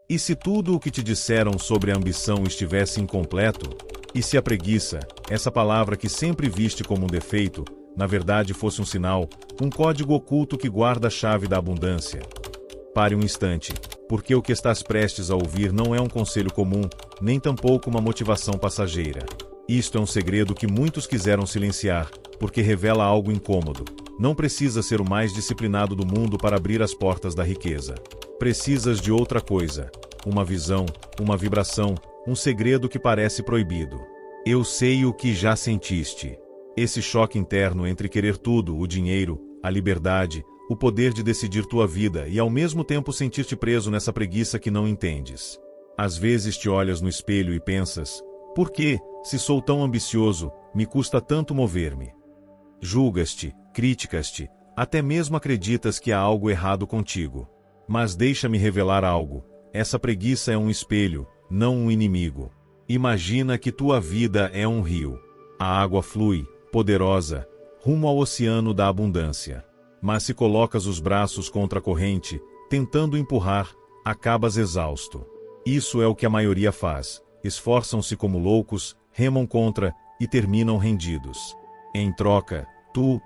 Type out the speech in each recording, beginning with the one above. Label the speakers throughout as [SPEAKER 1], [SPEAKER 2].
[SPEAKER 1] E se tudo o que te disseram sobre a ambição estivesse incompleto? E se a preguiça, essa palavra que sempre viste como um defeito, na verdade fosse um sinal, um código oculto que guarda a chave da abundância? Pare um instante, porque o que estás prestes a ouvir não é um conselho comum, nem tampouco uma motivação passageira. Isto é um segredo que muitos quiseram silenciar, porque revela algo incômodo. Não precisa ser o mais disciplinado do mundo para abrir as portas da riqueza. Precisas de outra coisa, uma visão, uma vibração, um segredo que parece proibido. Eu sei o que já sentiste. Esse choque interno entre querer tudo, o dinheiro, a liberdade, o poder de decidir tua vida e ao mesmo tempo sentir-te preso nessa preguiça que não entendes. Às vezes te olhas no espelho e pensas, por que, se sou tão ambicioso, me custa tanto mover-me? Julgas-te, criticas-te, até mesmo acreditas que há algo errado contigo. Mas deixa-me revelar algo, essa preguiça é um espelho, não um inimigo. Imagina que tua vida é um rio. A água flui, poderosa, rumo ao oceano da abundância. Mas se colocas os braços contra a corrente, tentando empurrar, acabas exausto. Isso é o que a maioria faz. Esforçam-se como loucos, remam contra e terminam rendidos. Em troca, tu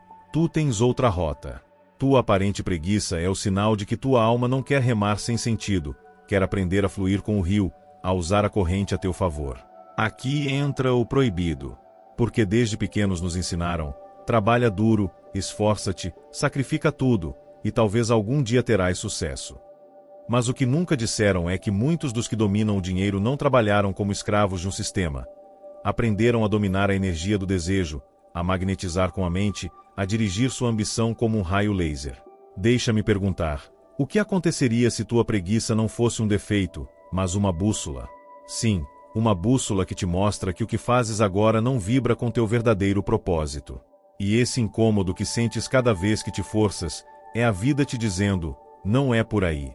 [SPEAKER 1] tens outra rota. Tua aparente preguiça é o sinal de que tua alma não quer remar sem sentido, quer aprender a fluir com o rio, a usar a corrente a teu favor. Aqui entra o proibido. Porque desde pequenos nos ensinaram, trabalha duro, esforça-te, sacrifica tudo, e talvez algum dia terás sucesso. Mas o que nunca disseram é que muitos dos que dominam o dinheiro não trabalharam como escravos de um sistema. Aprenderam a dominar a energia do desejo, a magnetizar com a mente, a dirigir sua ambição como um raio laser. Deixa-me perguntar, o que aconteceria se tua preguiça não fosse um defeito, mas uma bússola? Sim, uma bússola que te mostra que o que fazes agora não vibra com teu verdadeiro propósito. E esse incômodo que sentes cada vez que te forças, é a vida te dizendo, não é por aí.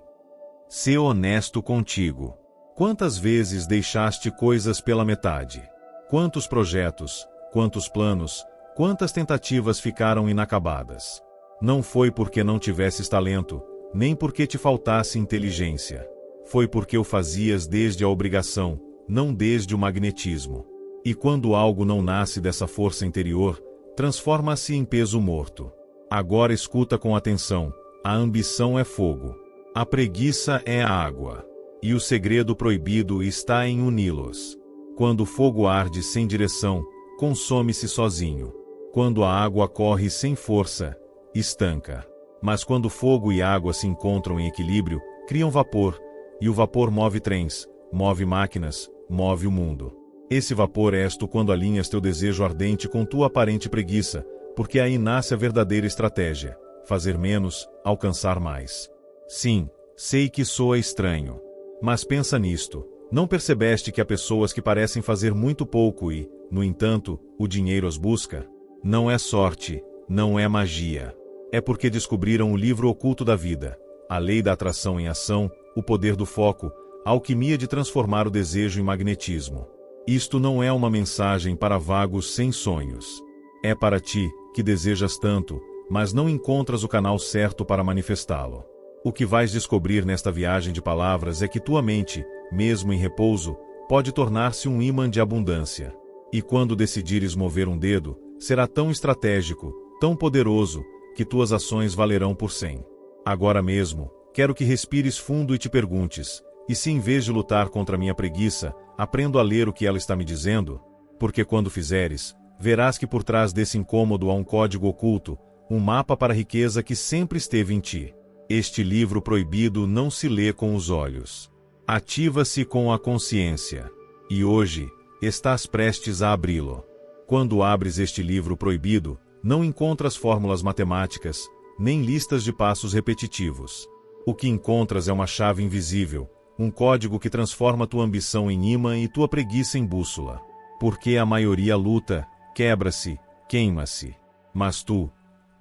[SPEAKER 1] Sê honesto contigo. Quantas vezes deixaste coisas pela metade? Quantos projetos, quantos planos, quantas tentativas ficaram inacabadas? Não foi porque não tivesses talento, nem porque te faltasse inteligência. Foi porque o fazias desde a obrigação, não desde o magnetismo. E quando algo não nasce dessa força interior, transforma-se em peso morto. Agora escuta com atenção, a ambição é fogo. A preguiça é água. E o segredo proibido está em uni-los. Quando o fogo arde sem direção, consome-se sozinho. Quando a água corre sem força, estanca. Mas quando fogo e água se encontram em equilíbrio, criam vapor, e o vapor move trens, move máquinas, move o mundo. Esse vapor és tu quando alinhas teu desejo ardente com tua aparente preguiça, porque aí nasce a verdadeira estratégia: fazer menos, alcançar mais. Sim, sei que soa estranho. Mas pensa nisto, não percebeste que há pessoas que parecem fazer muito pouco e, no entanto, o dinheiro as busca? Não é sorte, não é magia. É porque descobriram o livro oculto da vida, a lei da atração em ação, o poder do foco, a alquimia de transformar o desejo em magnetismo. Isto não é uma mensagem para vagos sem sonhos. É para ti, que desejas tanto, mas não encontras o canal certo para manifestá-lo. O que vais descobrir nesta viagem de palavras é que tua mente, mesmo em repouso, pode tornar-se um ímã de abundância. E quando decidires mover um dedo, será tão estratégico, tão poderoso, que tuas ações valerão por 100. Agora mesmo, quero que respires fundo e te perguntes, e se em vez de lutar contra minha preguiça, aprendo a ler o que ela está me dizendo? Porque quando fizeres, verás que por trás desse incômodo há um código oculto, um mapa para a riqueza que sempre esteve em ti. Este livro proibido não se lê com os olhos. Ativa-se com a consciência. E hoje, estás prestes a abri-lo. Quando abres este livro proibido, não encontras fórmulas matemáticas, nem listas de passos repetitivos. O que encontras é uma chave invisível, um código que transforma tua ambição em imã e tua preguiça em bússola. Porque a maioria luta, quebra-se, queima-se. Mas tu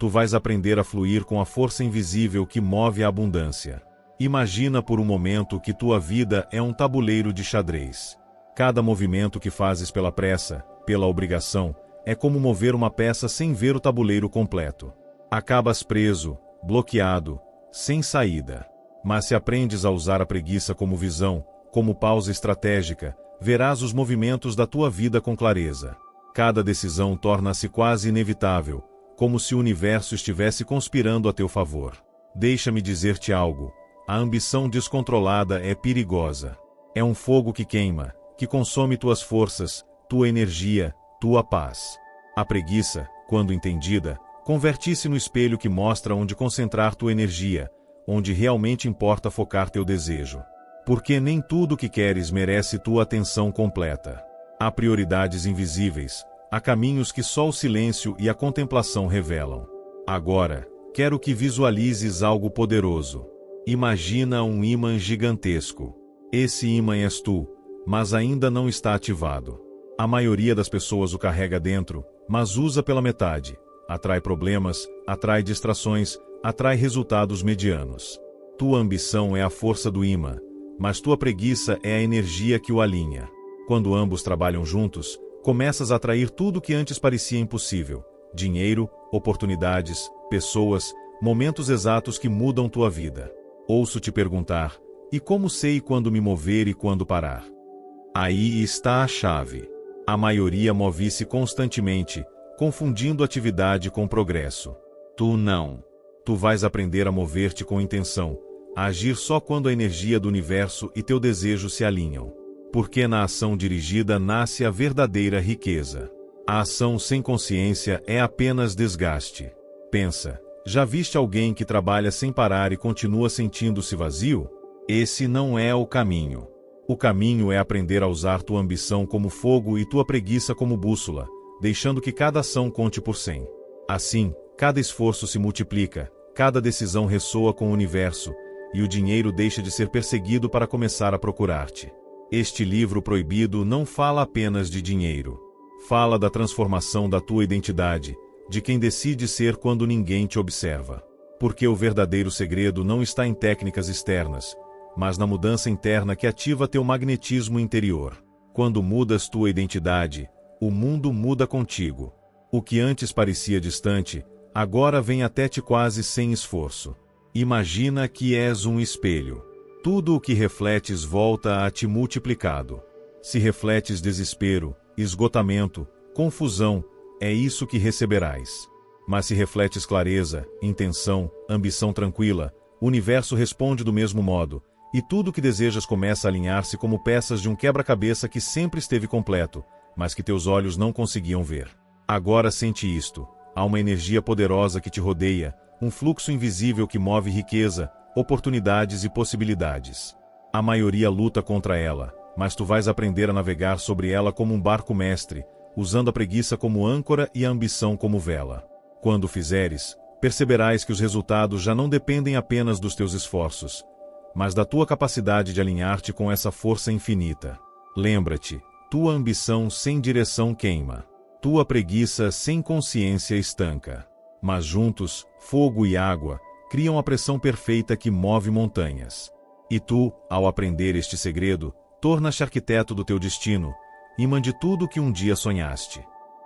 [SPEAKER 1] vais aprender a fluir com a força invisível que move a abundância. Imagina por um momento que tua vida é um tabuleiro de xadrez. Cada movimento que fazes pela pressa, pela obrigação, é como mover uma peça sem ver o tabuleiro completo. Acabas preso, bloqueado, sem saída. Mas se aprendes a usar a preguiça como visão, como pausa estratégica, verás os movimentos da tua vida com clareza. Cada decisão torna-se quase inevitável, como se o universo estivesse conspirando a teu favor. Deixa-me dizer-te algo: a ambição descontrolada é perigosa. É um fogo que queima, que consome tuas forças, tua energia, tua paz. A preguiça, quando entendida, converte-se no espelho que mostra onde concentrar tua energia, onde realmente importa focar teu desejo. Porque nem tudo o que queres merece tua atenção completa. Há prioridades invisíveis, há caminhos que só o silêncio e a contemplação revelam. Agora, quero que visualizes algo poderoso. Imagina um ímã gigantesco. Esse ímã és tu, mas ainda não está ativado. A maioria das pessoas o carrega dentro, mas usa pela metade. Atrai problemas, atrai distrações, atrai resultados medianos. Tua ambição é a força do ímã, mas tua preguiça é a energia que o alinha. Quando ambos trabalham juntos, começas a atrair tudo que antes parecia impossível: dinheiro, oportunidades, pessoas, momentos exatos que mudam tua vida. Ouço te perguntar: e como sei quando me mover e quando parar? Aí está a chave. A maioria move-se constantemente, confundindo atividade com progresso. Tu não. Tu vais aprender a mover-te com intenção, a agir só quando a energia do universo e teu desejo se alinham. Porque na ação dirigida nasce a verdadeira riqueza. A ação sem consciência é apenas desgaste. Pensa, já viste alguém que trabalha sem parar e continua sentindo-se vazio? Esse não é o caminho. O caminho é aprender a usar tua ambição como fogo e tua preguiça como bússola, deixando que cada ação conte por 100. Assim, cada esforço se multiplica, cada decisão ressoa com o universo, e o dinheiro deixa de ser perseguido para começar a procurar-te. Este livro proibido não fala apenas de dinheiro. Fala da transformação da tua identidade, de quem decide ser quando ninguém te observa. Porque o verdadeiro segredo não está em técnicas externas, mas na mudança interna que ativa teu magnetismo interior. Quando mudas tua identidade, o mundo muda contigo. O que antes parecia distante, agora vem até ti quase sem esforço. Imagina que és um espelho. Tudo o que refletes volta a ti multiplicado. Se refletes desespero, esgotamento, confusão, é isso que receberás. Mas se refletes clareza, intenção, ambição tranquila, o universo responde do mesmo modo, e tudo o que desejas começa a alinhar-se como peças de um quebra-cabeça que sempre esteve completo, mas que teus olhos não conseguiam ver. Agora sente isto: há uma energia poderosa que te rodeia, um fluxo invisível que move riqueza, oportunidades e possibilidades. A maioria luta contra ela, mas tu vais aprender a navegar sobre ela como um barco mestre, usando a preguiça como âncora e a ambição como vela. Quando o fizeres, perceberás que os resultados já não dependem apenas dos teus esforços, mas da tua capacidade de alinhar-te com essa força infinita. Lembra-te, tua ambição sem direção queima. Tua preguiça sem consciência estanca. Mas juntos, fogo e água, criam a pressão perfeita que move montanhas. E tu, ao aprender este segredo, tornas-te arquiteto do teu destino, imã de tudo que um dia sonhaste.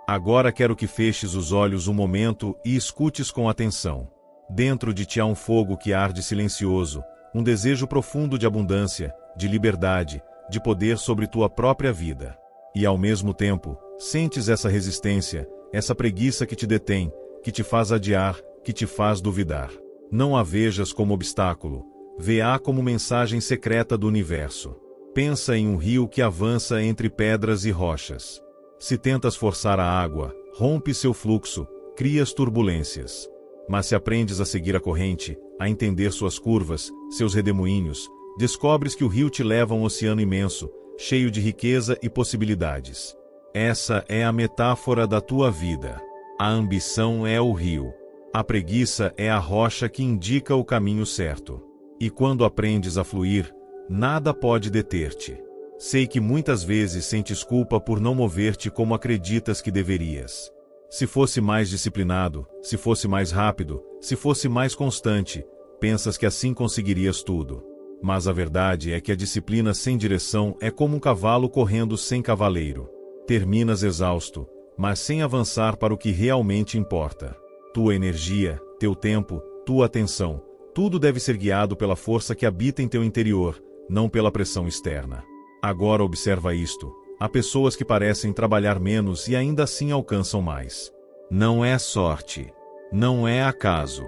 [SPEAKER 1] Agora quero que feches os olhos um momento e escutes com atenção. Dentro de ti há um fogo que arde silencioso, um desejo profundo de abundância, de liberdade, de poder sobre tua própria vida. E ao mesmo tempo, sentes essa resistência, essa preguiça que te detém, que te faz adiar, que te faz duvidar. Não a vejas como obstáculo, vê-a como mensagem secreta do universo. Pensa em um rio que avança entre pedras e rochas. Se tentas forçar a água, rompe seu fluxo, crias turbulências. Mas se aprendes a seguir a corrente, a entender suas curvas, seus redemoinhos, descobres que o rio te leva a um oceano imenso, cheio de riqueza e possibilidades. Essa é a metáfora da tua vida. A ambição é o rio. A preguiça é a rocha que indica o caminho certo. E quando aprendes a fluir, nada pode deter-te. Sei que muitas vezes sentes culpa por não mover-te como acreditas que deverias. Se fosse mais disciplinado, se fosse mais rápido, se fosse mais constante, pensas que assim conseguirias tudo. Mas a verdade é que a disciplina sem direção é como um cavalo correndo sem cavaleiro. Terminas exausto, mas sem avançar para o que realmente importa. Tua energia, teu tempo, tua atenção, Tudo deve ser guiado pela força que habita em teu interior, não pela pressão externa. Agora observa isto. Há pessoas que parecem trabalhar menos e ainda assim alcançam mais. Não é sorte. Não é acaso.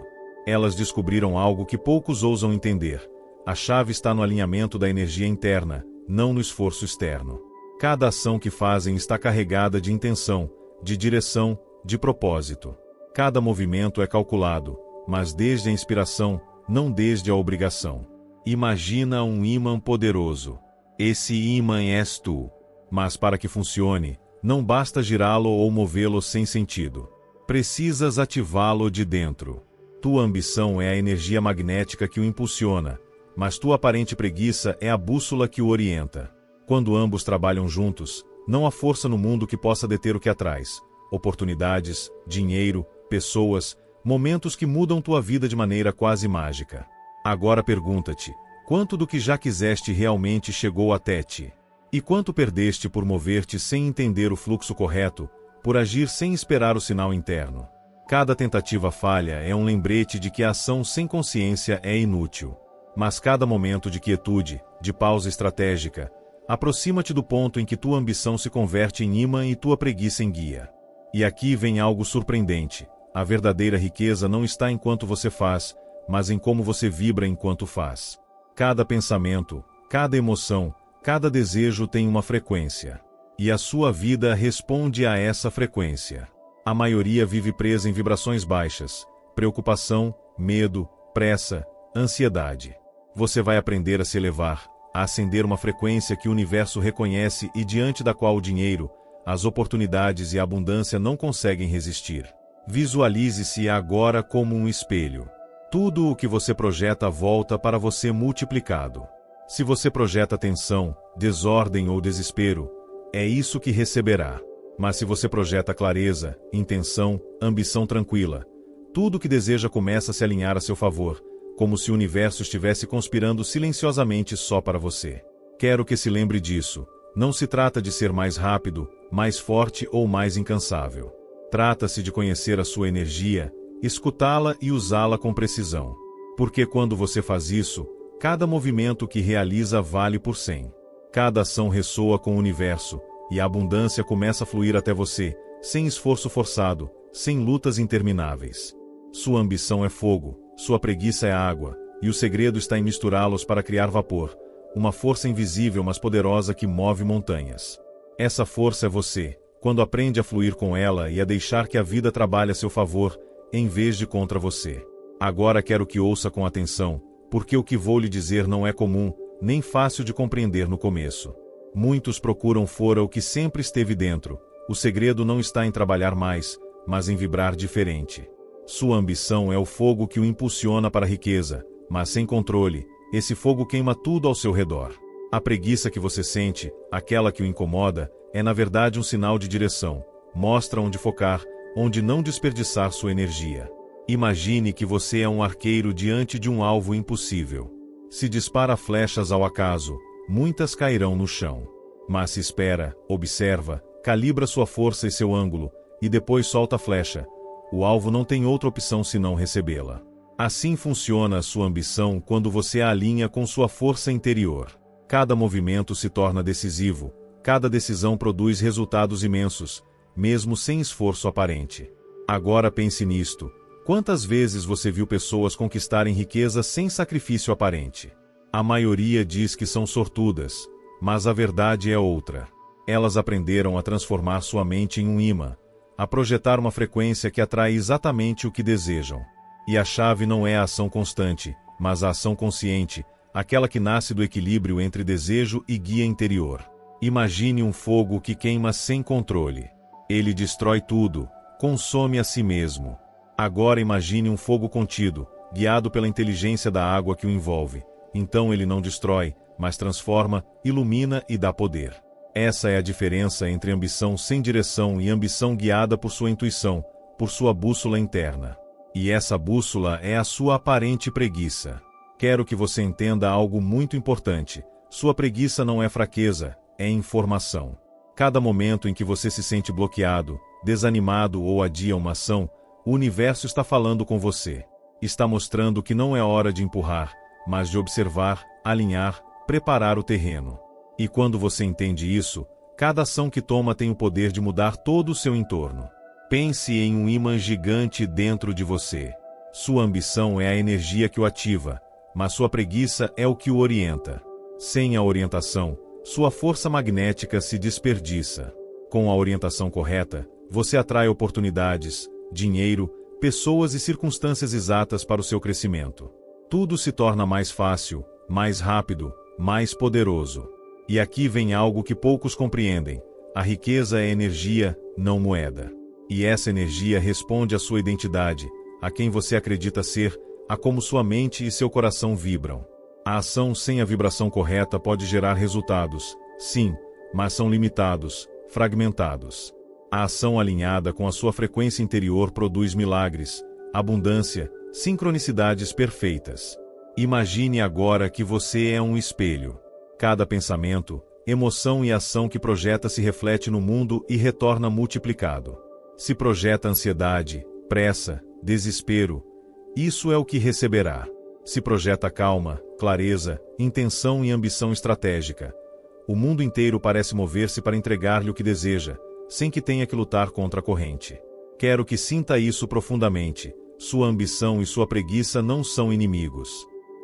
[SPEAKER 1] Elas descobriram algo que poucos ousam entender. A chave está no alinhamento da energia interna, não no esforço externo. Cada ação que fazem está carregada de intenção, de direção, de propósito. Cada movimento é calculado, mas desde a inspiração, não desde a obrigação. Imagina um ímã poderoso. Esse ímã és tu. Mas para que funcione, não basta girá-lo ou movê-lo sem sentido. Precisas ativá-lo de dentro. Tua ambição é a energia magnética que o impulsiona, mas tua aparente preguiça é a bússola que o orienta. Quando ambos trabalham juntos, não há força no mundo que possa deter o que atrás. Oportunidades, dinheiro, pessoas, momentos que mudam tua vida de maneira quase mágica. Agora pergunta-te, quanto do que já quiseste realmente chegou até ti? E quanto perdeste por mover-te sem entender o fluxo correto, por agir sem esperar o sinal interno? Cada tentativa falha é um lembrete de que a ação sem consciência é inútil. Mas cada momento de quietude, de pausa estratégica, aproxima-te do ponto em que tua ambição se converte em imã e tua preguiça em guia. E aqui vem algo surpreendente. A verdadeira riqueza não está em quanto você faz, mas em como você vibra enquanto faz. Cada pensamento, cada emoção, cada desejo tem uma frequência. E a sua vida responde a essa frequência. A maioria vive presa em vibrações baixas, preocupação, medo, pressa, ansiedade. Você vai aprender a se elevar, a acender uma frequência que o universo reconhece e diante da qual o dinheiro, as oportunidades e a abundância não conseguem resistir. Visualize-se agora como um espelho. Tudo o que você projeta volta para você multiplicado. Se você projeta tensão, desordem ou desespero, é isso que receberá. Mas se você projeta clareza, intenção, ambição tranquila, tudo o que deseja começa a se alinhar a seu favor, como se o universo estivesse conspirando silenciosamente só para você. Quero que se lembre disso. Não se trata de ser mais rápido, mais forte ou mais incansável. Trata-se de conhecer a sua energia, escutá-la e usá-la com precisão. Porque quando você faz isso, cada movimento que realiza vale por 100. Cada ação ressoa com o universo, e a abundância começa a fluir até você, sem esforço forçado, sem lutas intermináveis. Sua ambição é fogo, sua preguiça é água, e o segredo está em misturá-los para criar vapor, uma força invisível mas poderosa que move montanhas. Essa força é você, quando aprende a fluir com ela e a deixar que a vida trabalhe a seu favor, em vez de contra você. Agora quero que ouça com atenção, porque o que vou lhe dizer não é comum, nem fácil de compreender no começo. Muitos procuram fora o que sempre esteve dentro. O segredo não está em trabalhar mais, mas em vibrar diferente. Sua ambição é o fogo que o impulsiona para a riqueza, mas sem controle, esse fogo queima tudo ao seu redor. A preguiça que você sente, aquela que o incomoda, é na verdade um sinal de direção. Mostra onde focar, onde não desperdiçar sua energia. Imagine que você é um arqueiro diante de um alvo impossível. Se dispara flechas ao acaso, muitas cairão no chão. Mas se espera, observa, calibra sua força e seu ângulo, e depois solta a flecha. O alvo não tem outra opção senão recebê-la. Assim funciona a sua ambição quando você a alinha com sua força interior. Cada movimento se torna decisivo, cada decisão produz resultados imensos, mesmo sem esforço aparente. Agora pense nisto. Quantas vezes você viu pessoas conquistarem riqueza sem sacrifício aparente? A maioria diz que são sortudas, mas a verdade é outra. Elas aprenderam a transformar sua mente em um imã, a projetar uma frequência que atrai exatamente o que desejam. E a chave não é a ação constante, mas a ação consciente, aquela que nasce do equilíbrio entre desejo e guia interior. Imagine um fogo que queima sem controle. Ele destrói tudo, consome a si mesmo. Agora imagine um fogo contido, guiado pela inteligência da água que o envolve. Então ele não destrói, mas transforma, ilumina e dá poder. Essa é a diferença entre ambição sem direção e ambição guiada por sua intuição, por sua bússola interna. E essa bússola é a sua aparente preguiça. Quero que você entenda algo muito importante. Sua preguiça não é fraqueza, é informação. Cada momento em que você se sente bloqueado, desanimado ou adia uma ação, o universo está falando com você. Está mostrando que não é hora de empurrar, mas de observar, alinhar, preparar o terreno. E quando você entende isso, cada ação que toma tem o poder de mudar todo o seu entorno. Pense em um ímã gigante dentro de você. Sua ambição é a energia que o ativa, mas sua preguiça é o que o orienta. Sem a orientação, sua força magnética se desperdiça. Com a orientação correta, você atrai oportunidades, dinheiro, pessoas e circunstâncias exatas para o seu crescimento. Tudo se torna mais fácil, mais rápido, mais poderoso. E aqui vem algo que poucos compreendem: a riqueza é energia, não moeda. E essa energia responde à sua identidade, a quem você acredita ser, a como sua mente e seu coração vibram. A ação sem a vibração correta pode gerar resultados, sim, mas são limitados, fragmentados. A ação alinhada com a sua frequência interior produz milagres, abundância, sincronicidades perfeitas. Imagine agora que você é um espelho. Cada pensamento, emoção e ação que projeta se reflete no mundo e retorna multiplicado. Se projeta ansiedade, pressa, desespero, isso é o que receberá. Se projeta calma, clareza, intenção e ambição estratégica, o mundo inteiro parece mover-se para entregar-lhe o que deseja, sem que tenha que lutar contra a corrente. Quero que sinta isso profundamente. Sua ambição e sua preguiça não são inimigos.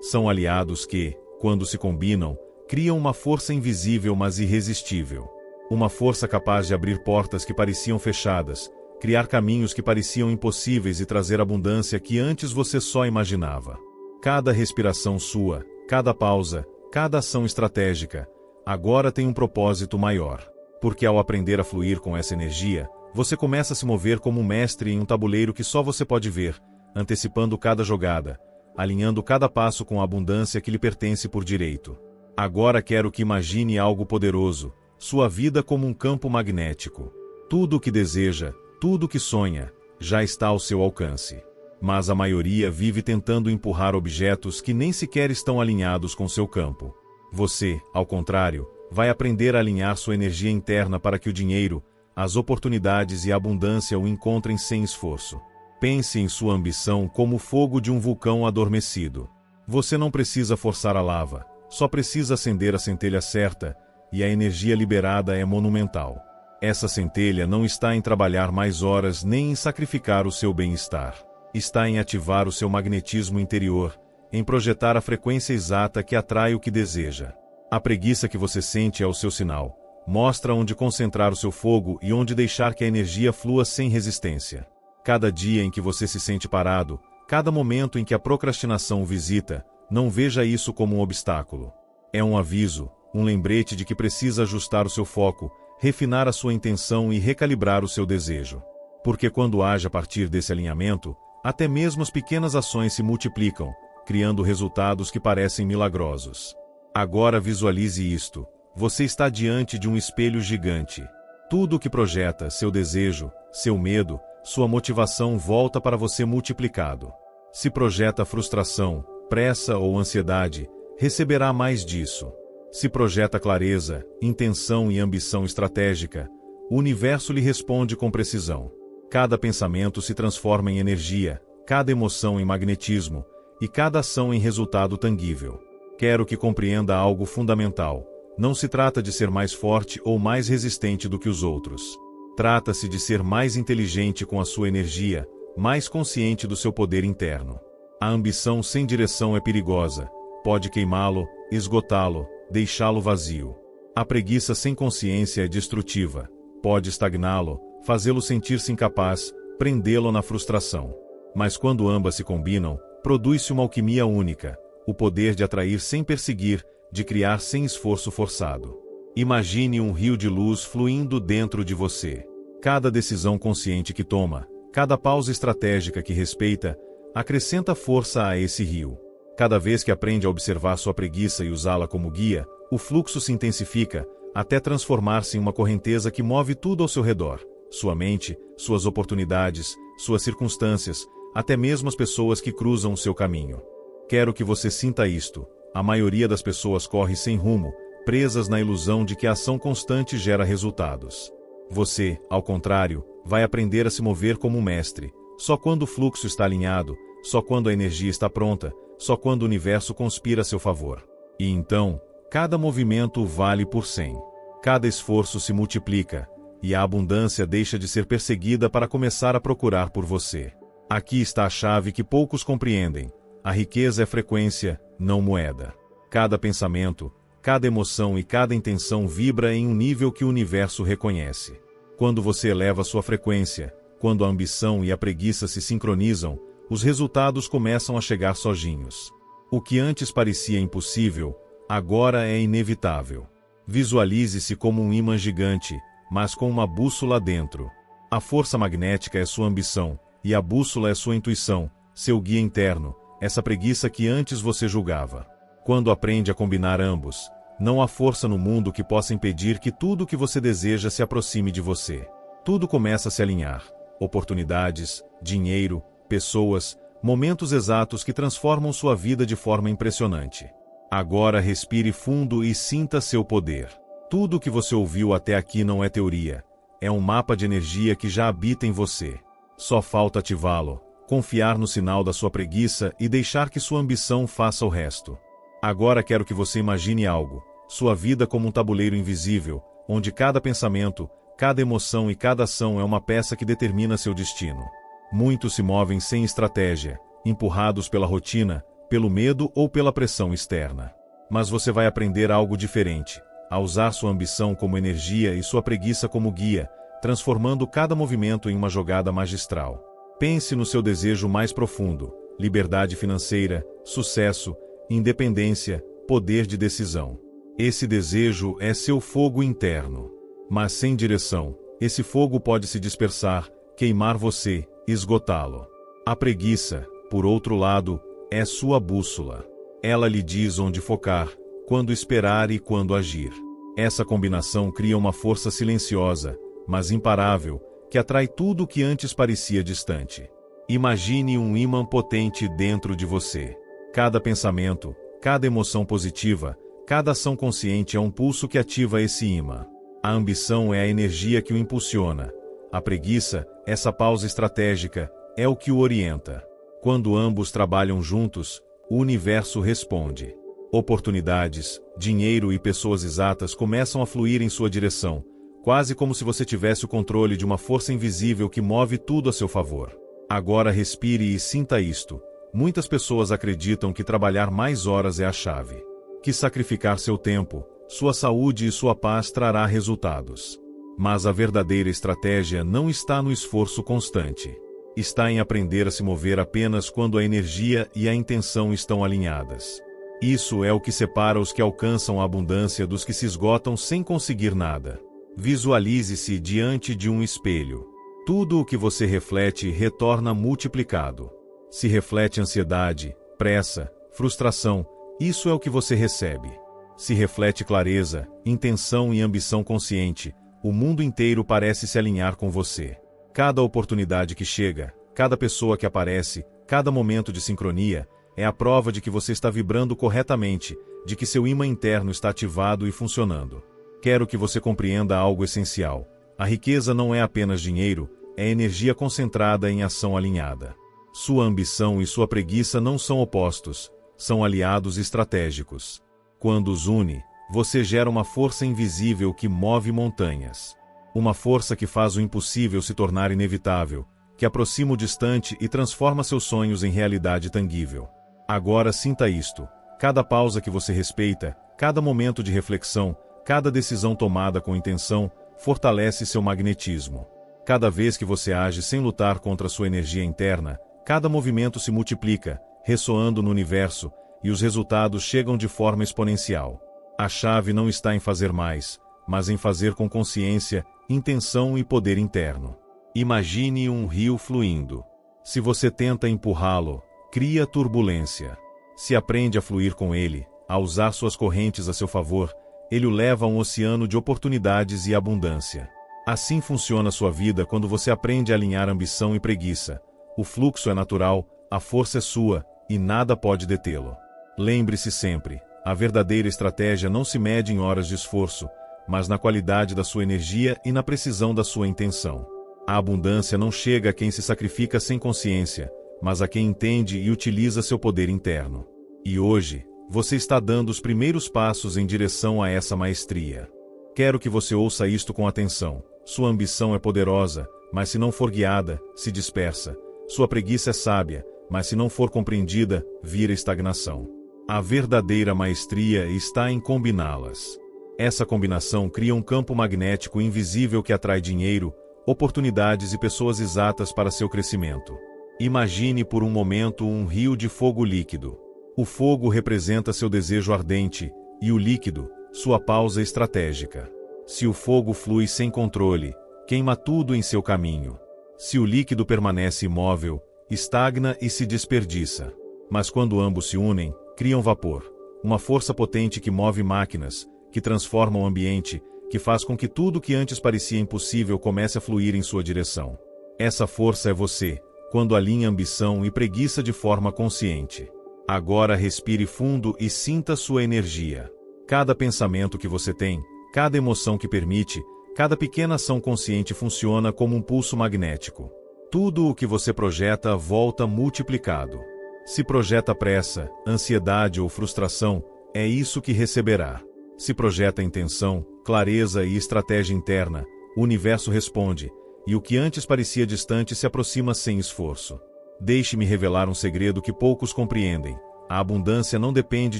[SPEAKER 1] São aliados que, quando se combinam, criam uma força invisível mas irresistível. Uma força capaz de abrir portas que pareciam fechadas, criar caminhos que pareciam impossíveis e trazer abundância que antes você só imaginava. Cada respiração sua, cada pausa, cada ação estratégica, agora tem um propósito maior. Porque ao aprender a fluir com essa energia, você começa a se mover como um mestre em um tabuleiro que só você pode ver, antecipando cada jogada, alinhando cada passo com a abundância que lhe pertence por direito. Agora quero que imagine algo poderoso, sua vida como um campo magnético. Tudo o que deseja, tudo o que sonha, já está ao seu alcance. Mas a maioria vive tentando empurrar objetos que nem sequer estão alinhados com seu campo. Você, ao contrário, vai aprender a alinhar sua energia interna para que o dinheiro, as oportunidades e a abundância o encontrem sem esforço. Pense em sua ambição como o fogo de um vulcão adormecido. Você não precisa forçar a lava, só precisa acender a centelha certa, e a energia liberada é monumental. Essa centelha não está em trabalhar mais horas nem em sacrificar o seu bem-estar. Está em ativar o seu magnetismo interior, em projetar a frequência exata que atrai o que deseja. A preguiça que você sente é o seu sinal. Mostra onde concentrar o seu fogo e onde deixar que a energia flua sem resistência. Cada dia em que você se sente parado, cada momento em que a procrastinação o visita, não veja isso como um obstáculo. É um aviso, um lembrete de que precisa ajustar o seu foco, refinar a sua intenção e recalibrar o seu desejo. Porque quando age a partir desse alinhamento, até mesmo as pequenas ações se multiplicam, criando resultados que parecem milagrosos. Agora visualize isto. Você está diante de um espelho gigante. Tudo o que projeta, seu desejo, seu medo, sua motivação volta para você multiplicado. Se projeta frustração, pressa ou ansiedade, receberá mais disso. Se projeta clareza, intenção e ambição estratégica, o universo lhe responde com precisão. Cada pensamento se transforma em energia, cada emoção em magnetismo, e cada ação em resultado tangível. Quero que compreenda algo fundamental. Não se trata de ser mais forte ou mais resistente do que os outros. Trata-se de ser mais inteligente com a sua energia, mais consciente do seu poder interno. A ambição sem direção é perigosa. Pode queimá-lo, esgotá-lo, deixá-lo vazio. A preguiça sem consciência é destrutiva. Pode estagná-lo, fazê-lo sentir-se incapaz, prendê-lo na frustração. Mas quando ambas se combinam, produz-se uma alquimia única, o poder de atrair sem perseguir, de criar sem esforço forçado. Imagine um rio de luz fluindo dentro de você. Cada decisão consciente que toma, cada pausa estratégica que respeita, acrescenta força a esse rio. Cada vez que aprende a observar sua preguiça e usá-la como guia, o fluxo se intensifica, até transformar-se em uma correnteza que move tudo ao seu redor. Sua mente, suas oportunidades, suas circunstâncias, até mesmo as pessoas que cruzam o seu caminho. Quero que você sinta isto. A maioria das pessoas corre sem rumo, presas na ilusão de que a ação constante gera resultados. Você, ao contrário, vai aprender a se mover como um mestre. Só quando o fluxo está alinhado, só quando a energia está pronta, só quando o universo conspira a seu favor. E então, cada movimento vale por 100. Cada esforço se multiplica, e a abundância deixa de ser perseguida para começar a procurar por você. Aqui está a chave que poucos compreendem. A riqueza é frequência, não moeda. Cada pensamento, cada emoção e cada intenção vibra em um nível que o universo reconhece. Quando você eleva sua frequência, quando a ambição e a preguiça se sincronizam, os resultados começam a chegar sozinhos. O que antes parecia impossível, agora é inevitável. Visualize-se como um ímã gigante, mas com uma bússola dentro. A força magnética é sua ambição, e a bússola é sua intuição, seu guia interno, essa preguiça que antes você julgava. Quando aprende a combinar ambos, não há força no mundo que possa impedir que tudo o que você deseja se aproxime de você. Tudo começa a se alinhar. Oportunidades, dinheiro, pessoas, momentos exatos que transformam sua vida de forma impressionante. Agora respire fundo e sinta seu poder. Tudo o que você ouviu até aqui não é teoria. É um mapa de energia que já habita em você. Só falta ativá-lo, confiar no sinal da sua preguiça e deixar que sua ambição faça o resto. Agora quero que você imagine algo, sua vida como um tabuleiro invisível, onde cada pensamento, cada emoção e cada ação é uma peça que determina seu destino. Muitos se movem sem estratégia, empurrados pela rotina, pelo medo ou pela pressão externa. Mas você vai aprender algo diferente, a usar sua ambição como energia e sua preguiça como guia, transformando cada movimento em uma jogada magistral. Pense no seu desejo mais profundo: liberdade financeira, sucesso, independência, poder de decisão. Esse desejo é seu fogo interno. Mas sem direção, esse fogo pode se dispersar, queimar você, esgotá-lo. A preguiça, por outro lado, é sua bússola. Ela lhe diz onde focar, quando esperar e quando agir. Essa combinação cria uma força silenciosa, mas imparável, que atrai tudo o que antes parecia distante. Imagine um ímã potente dentro de você. Cada pensamento, cada emoção positiva, cada ação consciente é um pulso que ativa esse ímã. A ambição é a energia que o impulsiona. A preguiça, essa pausa estratégica, é o que o orienta. Quando ambos trabalham juntos, o universo responde. Oportunidades, dinheiro e pessoas exatas começam a fluir em sua direção, quase como se você tivesse o controle de uma força invisível que move tudo a seu favor. Agora respire e sinta isto. Muitas pessoas acreditam que trabalhar mais horas é a chave. Que sacrificar seu tempo, sua saúde e sua paz trará resultados. Mas a verdadeira estratégia não está no esforço constante. Está em aprender a se mover apenas quando a energia e a intenção estão alinhadas. Isso é o que separa os que alcançam a abundância dos que se esgotam sem conseguir nada. Visualize-se diante de um espelho. Tudo o que você reflete retorna multiplicado. Se reflete ansiedade, pressa, frustração, isso é o que você recebe. Se reflete clareza, intenção e ambição consciente, o mundo inteiro parece se alinhar com você. Cada oportunidade que chega, cada pessoa que aparece, cada momento de sincronia, é a prova de que você está vibrando corretamente, de que seu ímã interno está ativado e funcionando. Quero que você compreenda algo essencial. A riqueza não é apenas dinheiro, é energia concentrada em ação alinhada. Sua ambição e sua preguiça não são opostos, são aliados estratégicos. Quando os une, você gera uma força invisível que move montanhas. Uma força que faz o impossível se tornar inevitável, que aproxima o distante e transforma seus sonhos em realidade tangível. Agora sinta isto. Cada pausa que você respeita, cada momento de reflexão, cada decisão tomada com intenção, fortalece seu magnetismo. Cada vez que você age sem lutar contra sua energia interna, cada movimento se multiplica, ressoando no universo, e os resultados chegam de forma exponencial. A chave não está em fazer mais, mas em fazer com consciência, intenção e poder interno. Imagine um rio fluindo. Se você tenta empurrá-lo, cria turbulência. Se aprende a fluir com ele, a usar suas correntes a seu favor, ele o leva a um oceano de oportunidades e abundância. Assim funciona sua vida quando você aprende a alinhar ambição e preguiça. O fluxo é natural, a força é sua, e nada pode detê-lo. Lembre-se sempre, a verdadeira estratégia não se mede em horas de esforço, mas na qualidade da sua energia e na precisão da sua intenção. A abundância não chega a quem se sacrifica sem consciência, mas a quem entende e utiliza seu poder interno. E hoje, você está dando os primeiros passos em direção a essa maestria. Quero que você ouça isto com atenção. Sua ambição é poderosa, mas se não for guiada, se dispersa. Sua preguiça é sábia, mas se não for compreendida, vira estagnação. A verdadeira maestria está em combiná-las. Essa combinação cria um campo magnético invisível que atrai dinheiro, oportunidades e pessoas exatas para seu crescimento. Imagine por um momento um rio de fogo líquido. O fogo representa seu desejo ardente, e o líquido, sua pausa estratégica. Se o fogo flui sem controle, queima tudo em seu caminho. Se o líquido permanece imóvel, estagna e se desperdiça. Mas quando ambos se unem, criam vapor, uma força potente que move máquinas, que transforma o ambiente, que faz com que tudo que antes parecia impossível comece a fluir em sua direção. Essa força é você, quando alinha ambição e preguiça de forma consciente. Agora respire fundo e sinta sua energia. Cada pensamento que você tem, cada emoção que permite, cada pequena ação consciente funciona como um pulso magnético. Tudo o que você projeta volta multiplicado. Se projeta pressa, ansiedade ou frustração, é isso que receberá. Se projeta intenção, clareza e estratégia interna, o universo responde, e o que antes parecia distante se aproxima sem esforço. Deixe-me revelar um segredo que poucos compreendem. A abundância não depende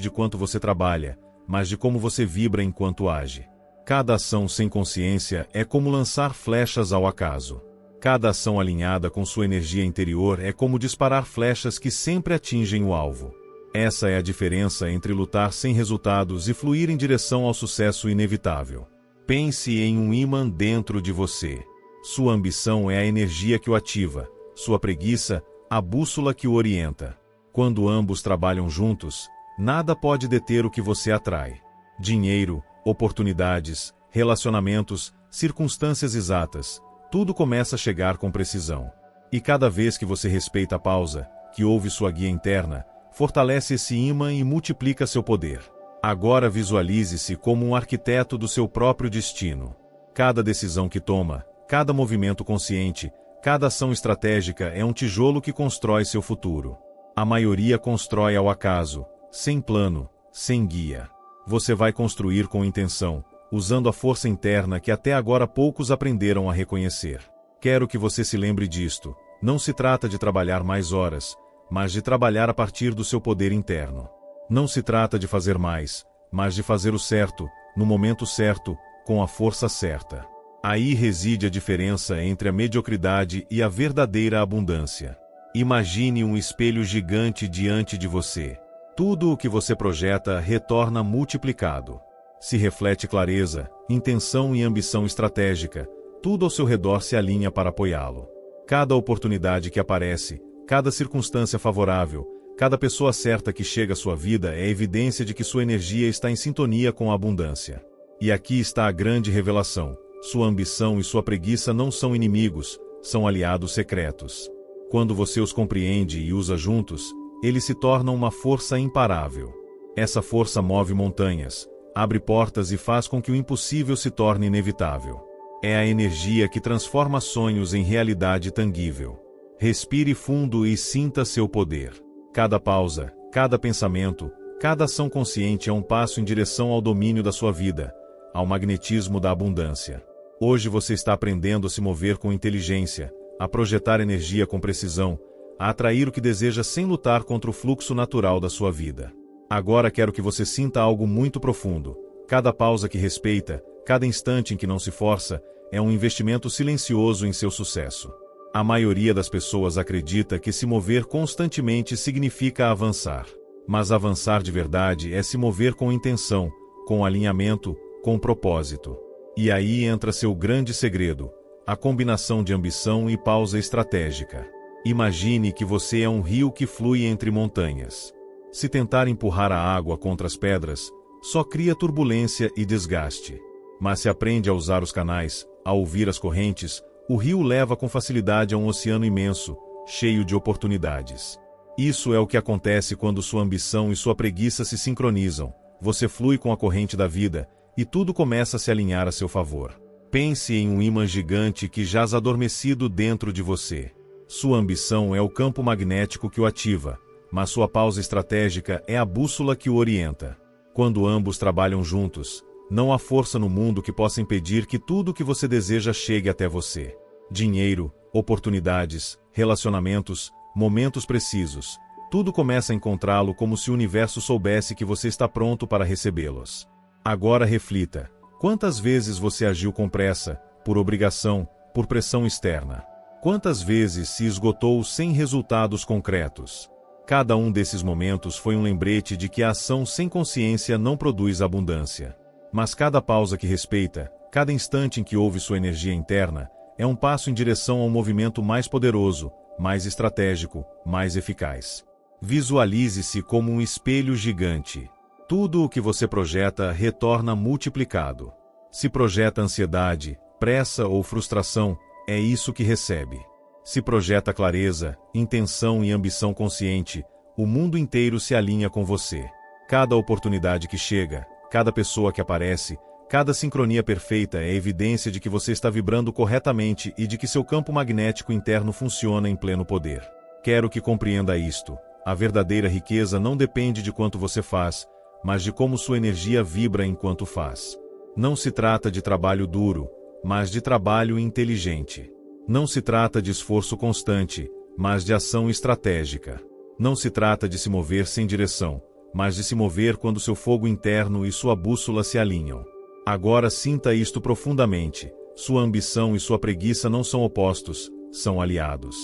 [SPEAKER 1] de quanto você trabalha, mas de como você vibra enquanto age. Cada ação sem consciência é como lançar flechas ao acaso. Cada ação alinhada com sua energia interior é como disparar flechas que sempre atingem o alvo. Essa é a diferença entre lutar sem resultados e fluir em direção ao sucesso inevitável. Pense em um ímã dentro de você. Sua ambição é a energia que o ativa, sua preguiça, a bússola que o orienta. Quando ambos trabalham juntos, nada pode deter o que você atrai. Dinheiro, oportunidades, relacionamentos, circunstâncias exatas, tudo começa a chegar com precisão. E cada vez que você respeita a pausa, que ouve sua guia interna, fortalece esse ímã e multiplica seu poder. Agora visualize-se como um arquiteto do seu próprio destino. Cada decisão que toma, cada movimento consciente, cada ação estratégica é um tijolo que constrói seu futuro. A maioria constrói ao acaso, sem plano, sem guia. Você vai construir com intenção, usando a força interna que até agora poucos aprenderam a reconhecer. Quero que você se lembre disto. Não se trata de trabalhar mais horas, mas de trabalhar a partir do seu poder interno. Não se trata de fazer mais, mas de fazer o certo, no momento certo, com a força certa. Aí reside a diferença entre a mediocridade e a verdadeira abundância. Imagine um espelho gigante diante de você. Tudo o que você projeta retorna multiplicado. Se reflete clareza, intenção e ambição estratégica, tudo ao seu redor se alinha para apoiá-lo. Cada oportunidade que aparece, cada circunstância favorável, cada pessoa certa que chega à sua vida é evidência de que sua energia está em sintonia com a abundância. E aqui está a grande revelação. Sua ambição e sua preguiça não são inimigos, são aliados secretos. Quando você os compreende e usa juntos, eles se tornam uma força imparável. Essa força move montanhas, abre portas e faz com que o impossível se torne inevitável. É a energia que transforma sonhos em realidade tangível. Respire fundo e sinta seu poder. Cada pausa, cada pensamento, cada ação consciente é um passo em direção ao domínio da sua vida, ao magnetismo da abundância. Hoje você está aprendendo a se mover com inteligência, a projetar energia com precisão, a atrair o que deseja sem lutar contra o fluxo natural da sua vida. Agora quero que você sinta algo muito profundo. Cada pausa que respeita, cada instante em que não se força, é um investimento silencioso em seu sucesso. A maioria das pessoas acredita que se mover constantemente significa avançar. Mas avançar de verdade é se mover com intenção, com alinhamento, com propósito. E aí entra seu grande segredo, a combinação de ambição e pausa estratégica. Imagine que você é um rio que flui entre montanhas. Se tentar empurrar a água contra as pedras, só cria turbulência e desgaste. Mas se aprende a usar os canais, a ouvir as correntes, o rio leva com facilidade a um oceano imenso, cheio de oportunidades. Isso é o que acontece quando sua ambição e sua preguiça se sincronizam. Você flui com a corrente da vida, e tudo começa a se alinhar a seu favor. Pense em um ímã gigante que jaz adormecido dentro de você. Sua ambição é o campo magnético que o ativa, mas sua pausa estratégica é a bússola que o orienta. Quando ambos trabalham juntos, não há força no mundo que possa impedir que tudo o que você deseja chegue até você. Dinheiro, oportunidades, relacionamentos, momentos precisos. Tudo começa a encontrá-lo como se o universo soubesse que você está pronto para recebê-los. Agora reflita: quantas vezes você agiu com pressa, por obrigação, por pressão externa? Quantas vezes se esgotou sem resultados concretos? Cada um desses momentos foi um lembrete de que a ação sem consciência não produz abundância. Mas cada pausa que respeita, cada instante em que ouve sua energia interna, é um passo em direção a um movimento mais poderoso, mais estratégico, mais eficaz. Visualize-se como um espelho gigante. Tudo o que você projeta retorna multiplicado. Se projeta ansiedade, pressa ou frustração, é isso que recebe. Se projeta clareza, intenção e ambição consciente, o mundo inteiro se alinha com você. Cada oportunidade que chega, cada pessoa que aparece, cada sincronia perfeita é evidência de que você está vibrando corretamente e de que seu campo magnético interno funciona em pleno poder. Quero que compreenda isto. A verdadeira riqueza não depende de quanto você faz, mas de como sua energia vibra enquanto faz. Não se trata de trabalho duro, mas de trabalho inteligente. Não se trata de esforço constante, mas de ação estratégica. Não se trata de se mover sem direção, mas de se mover quando seu fogo interno e sua bússola se alinham. Agora sinta isto profundamente: sua ambição e sua preguiça não são opostos, são aliados.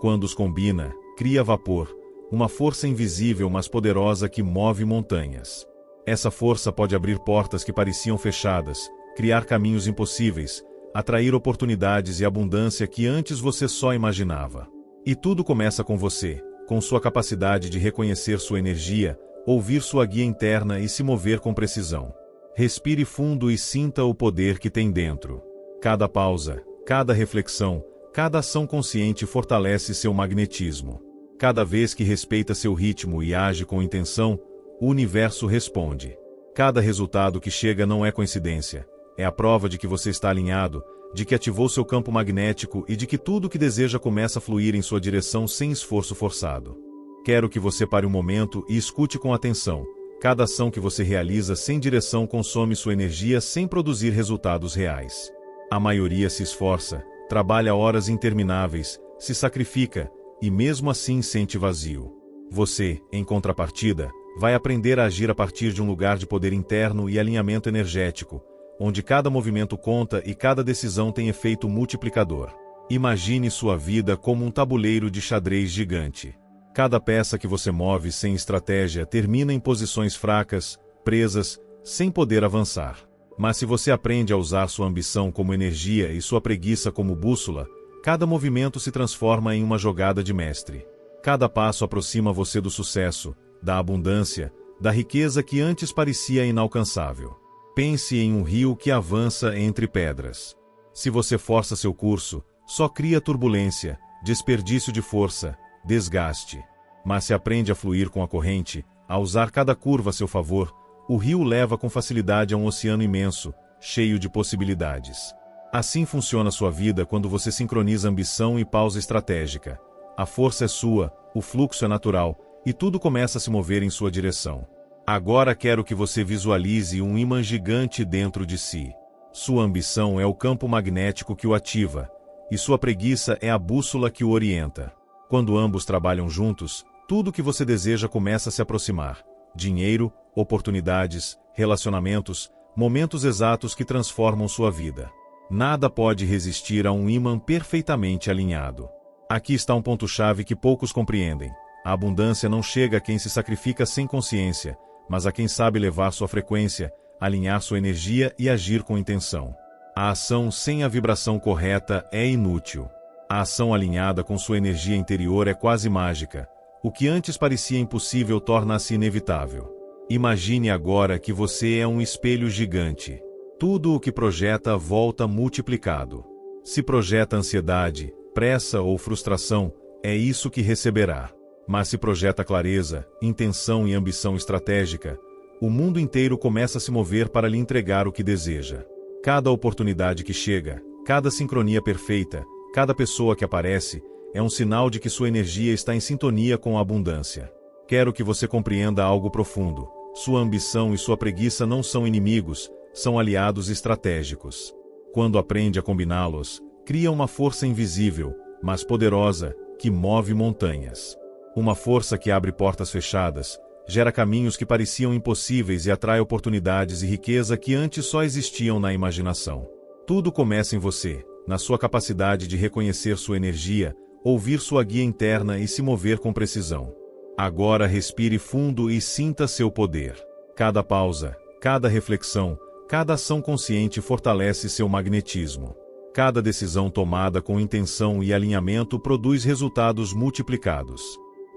[SPEAKER 1] Quando os combina, cria vapor, uma força invisível mas poderosa que move montanhas. Essa força pode abrir portas que pareciam fechadas, criar caminhos impossíveis, atrair oportunidades e abundância que antes você só imaginava. E tudo começa com você, com sua capacidade de reconhecer sua energia, ouvir sua guia interna e se mover com precisão. Respire fundo e sinta o poder que tem dentro. Cada pausa, cada reflexão, cada ação consciente fortalece seu magnetismo. Cada vez que respeita seu ritmo e age com intenção, o universo responde. Cada resultado que chega não é coincidência. É a prova de que você está alinhado, de que ativou seu campo magnético e de que tudo o que deseja começa a fluir em sua direção sem esforço forçado. Quero que você pare um momento e escute com atenção. Cada ação que você realiza sem direção consome sua energia sem produzir resultados reais. A maioria se esforça, trabalha horas intermináveis, se sacrifica, e mesmo assim sente vazio. Você, em contrapartida, vai aprender a agir a partir de um lugar de poder interno e alinhamento energético, onde cada movimento conta e cada decisão tem efeito multiplicador. Imagine sua vida como um tabuleiro de xadrez gigante. Cada peça que você move sem estratégia termina em posições fracas, presas, sem poder avançar. Mas se você aprende a usar sua ambição como energia e sua preguiça como bússola, cada movimento se transforma em uma jogada de mestre. Cada passo aproxima você do sucesso, da abundância, da riqueza que antes parecia inalcançável. Pense em um rio que avança entre pedras. Se você força seu curso, só cria turbulência, desperdício de força, desgaste. Mas se aprende a fluir com a corrente, a usar cada curva a seu favor, o rio leva com facilidade a um oceano imenso, cheio de possibilidades. Assim funciona sua vida quando você sincroniza ambição e pausa estratégica. A força é sua, o fluxo é natural, e tudo começa a se mover em sua direção. Agora quero que você visualize um ímã gigante dentro de si. Sua ambição é o campo magnético que o ativa, e sua preguiça é a bússola que o orienta. Quando ambos trabalham juntos, tudo o que você deseja começa a se aproximar. Dinheiro, oportunidades, relacionamentos, momentos exatos que transformam sua vida. Nada pode resistir a um ímã perfeitamente alinhado. Aqui está um ponto-chave que poucos compreendem. A abundância não chega a quem se sacrifica sem consciência, mas a quem sabe levar sua frequência, alinhar sua energia e agir com intenção. A ação sem a vibração correta é inútil. A ação alinhada com sua energia interior é quase mágica. O que antes parecia impossível torna-se inevitável. Imagine agora que você é um espelho gigante. Tudo o que projeta volta multiplicado. Se projeta ansiedade, pressa ou frustração, é isso que receberá. Mas se projeta clareza, intenção e ambição estratégica, o mundo inteiro começa a se mover para lhe entregar o que deseja. Cada oportunidade que chega, cada sincronia perfeita, cada pessoa que aparece, é um sinal de que sua energia está em sintonia com a abundância. Quero que você compreenda algo profundo. Sua ambição e sua preguiça não são inimigos, são aliados estratégicos. Quando aprende a combiná-los, cria uma força invisível, mas poderosa, que move montanhas. Uma força que abre portas fechadas, gera caminhos que pareciam impossíveis e atrai oportunidades e riqueza que antes só existiam na imaginação. Tudo começa em você, na sua capacidade de reconhecer sua energia, ouvir sua guia interna e se mover com precisão. Agora respire fundo e sinta seu poder. Cada pausa, cada reflexão, cada ação consciente fortalece seu magnetismo. Cada decisão tomada com intenção e alinhamento produz resultados multiplicados.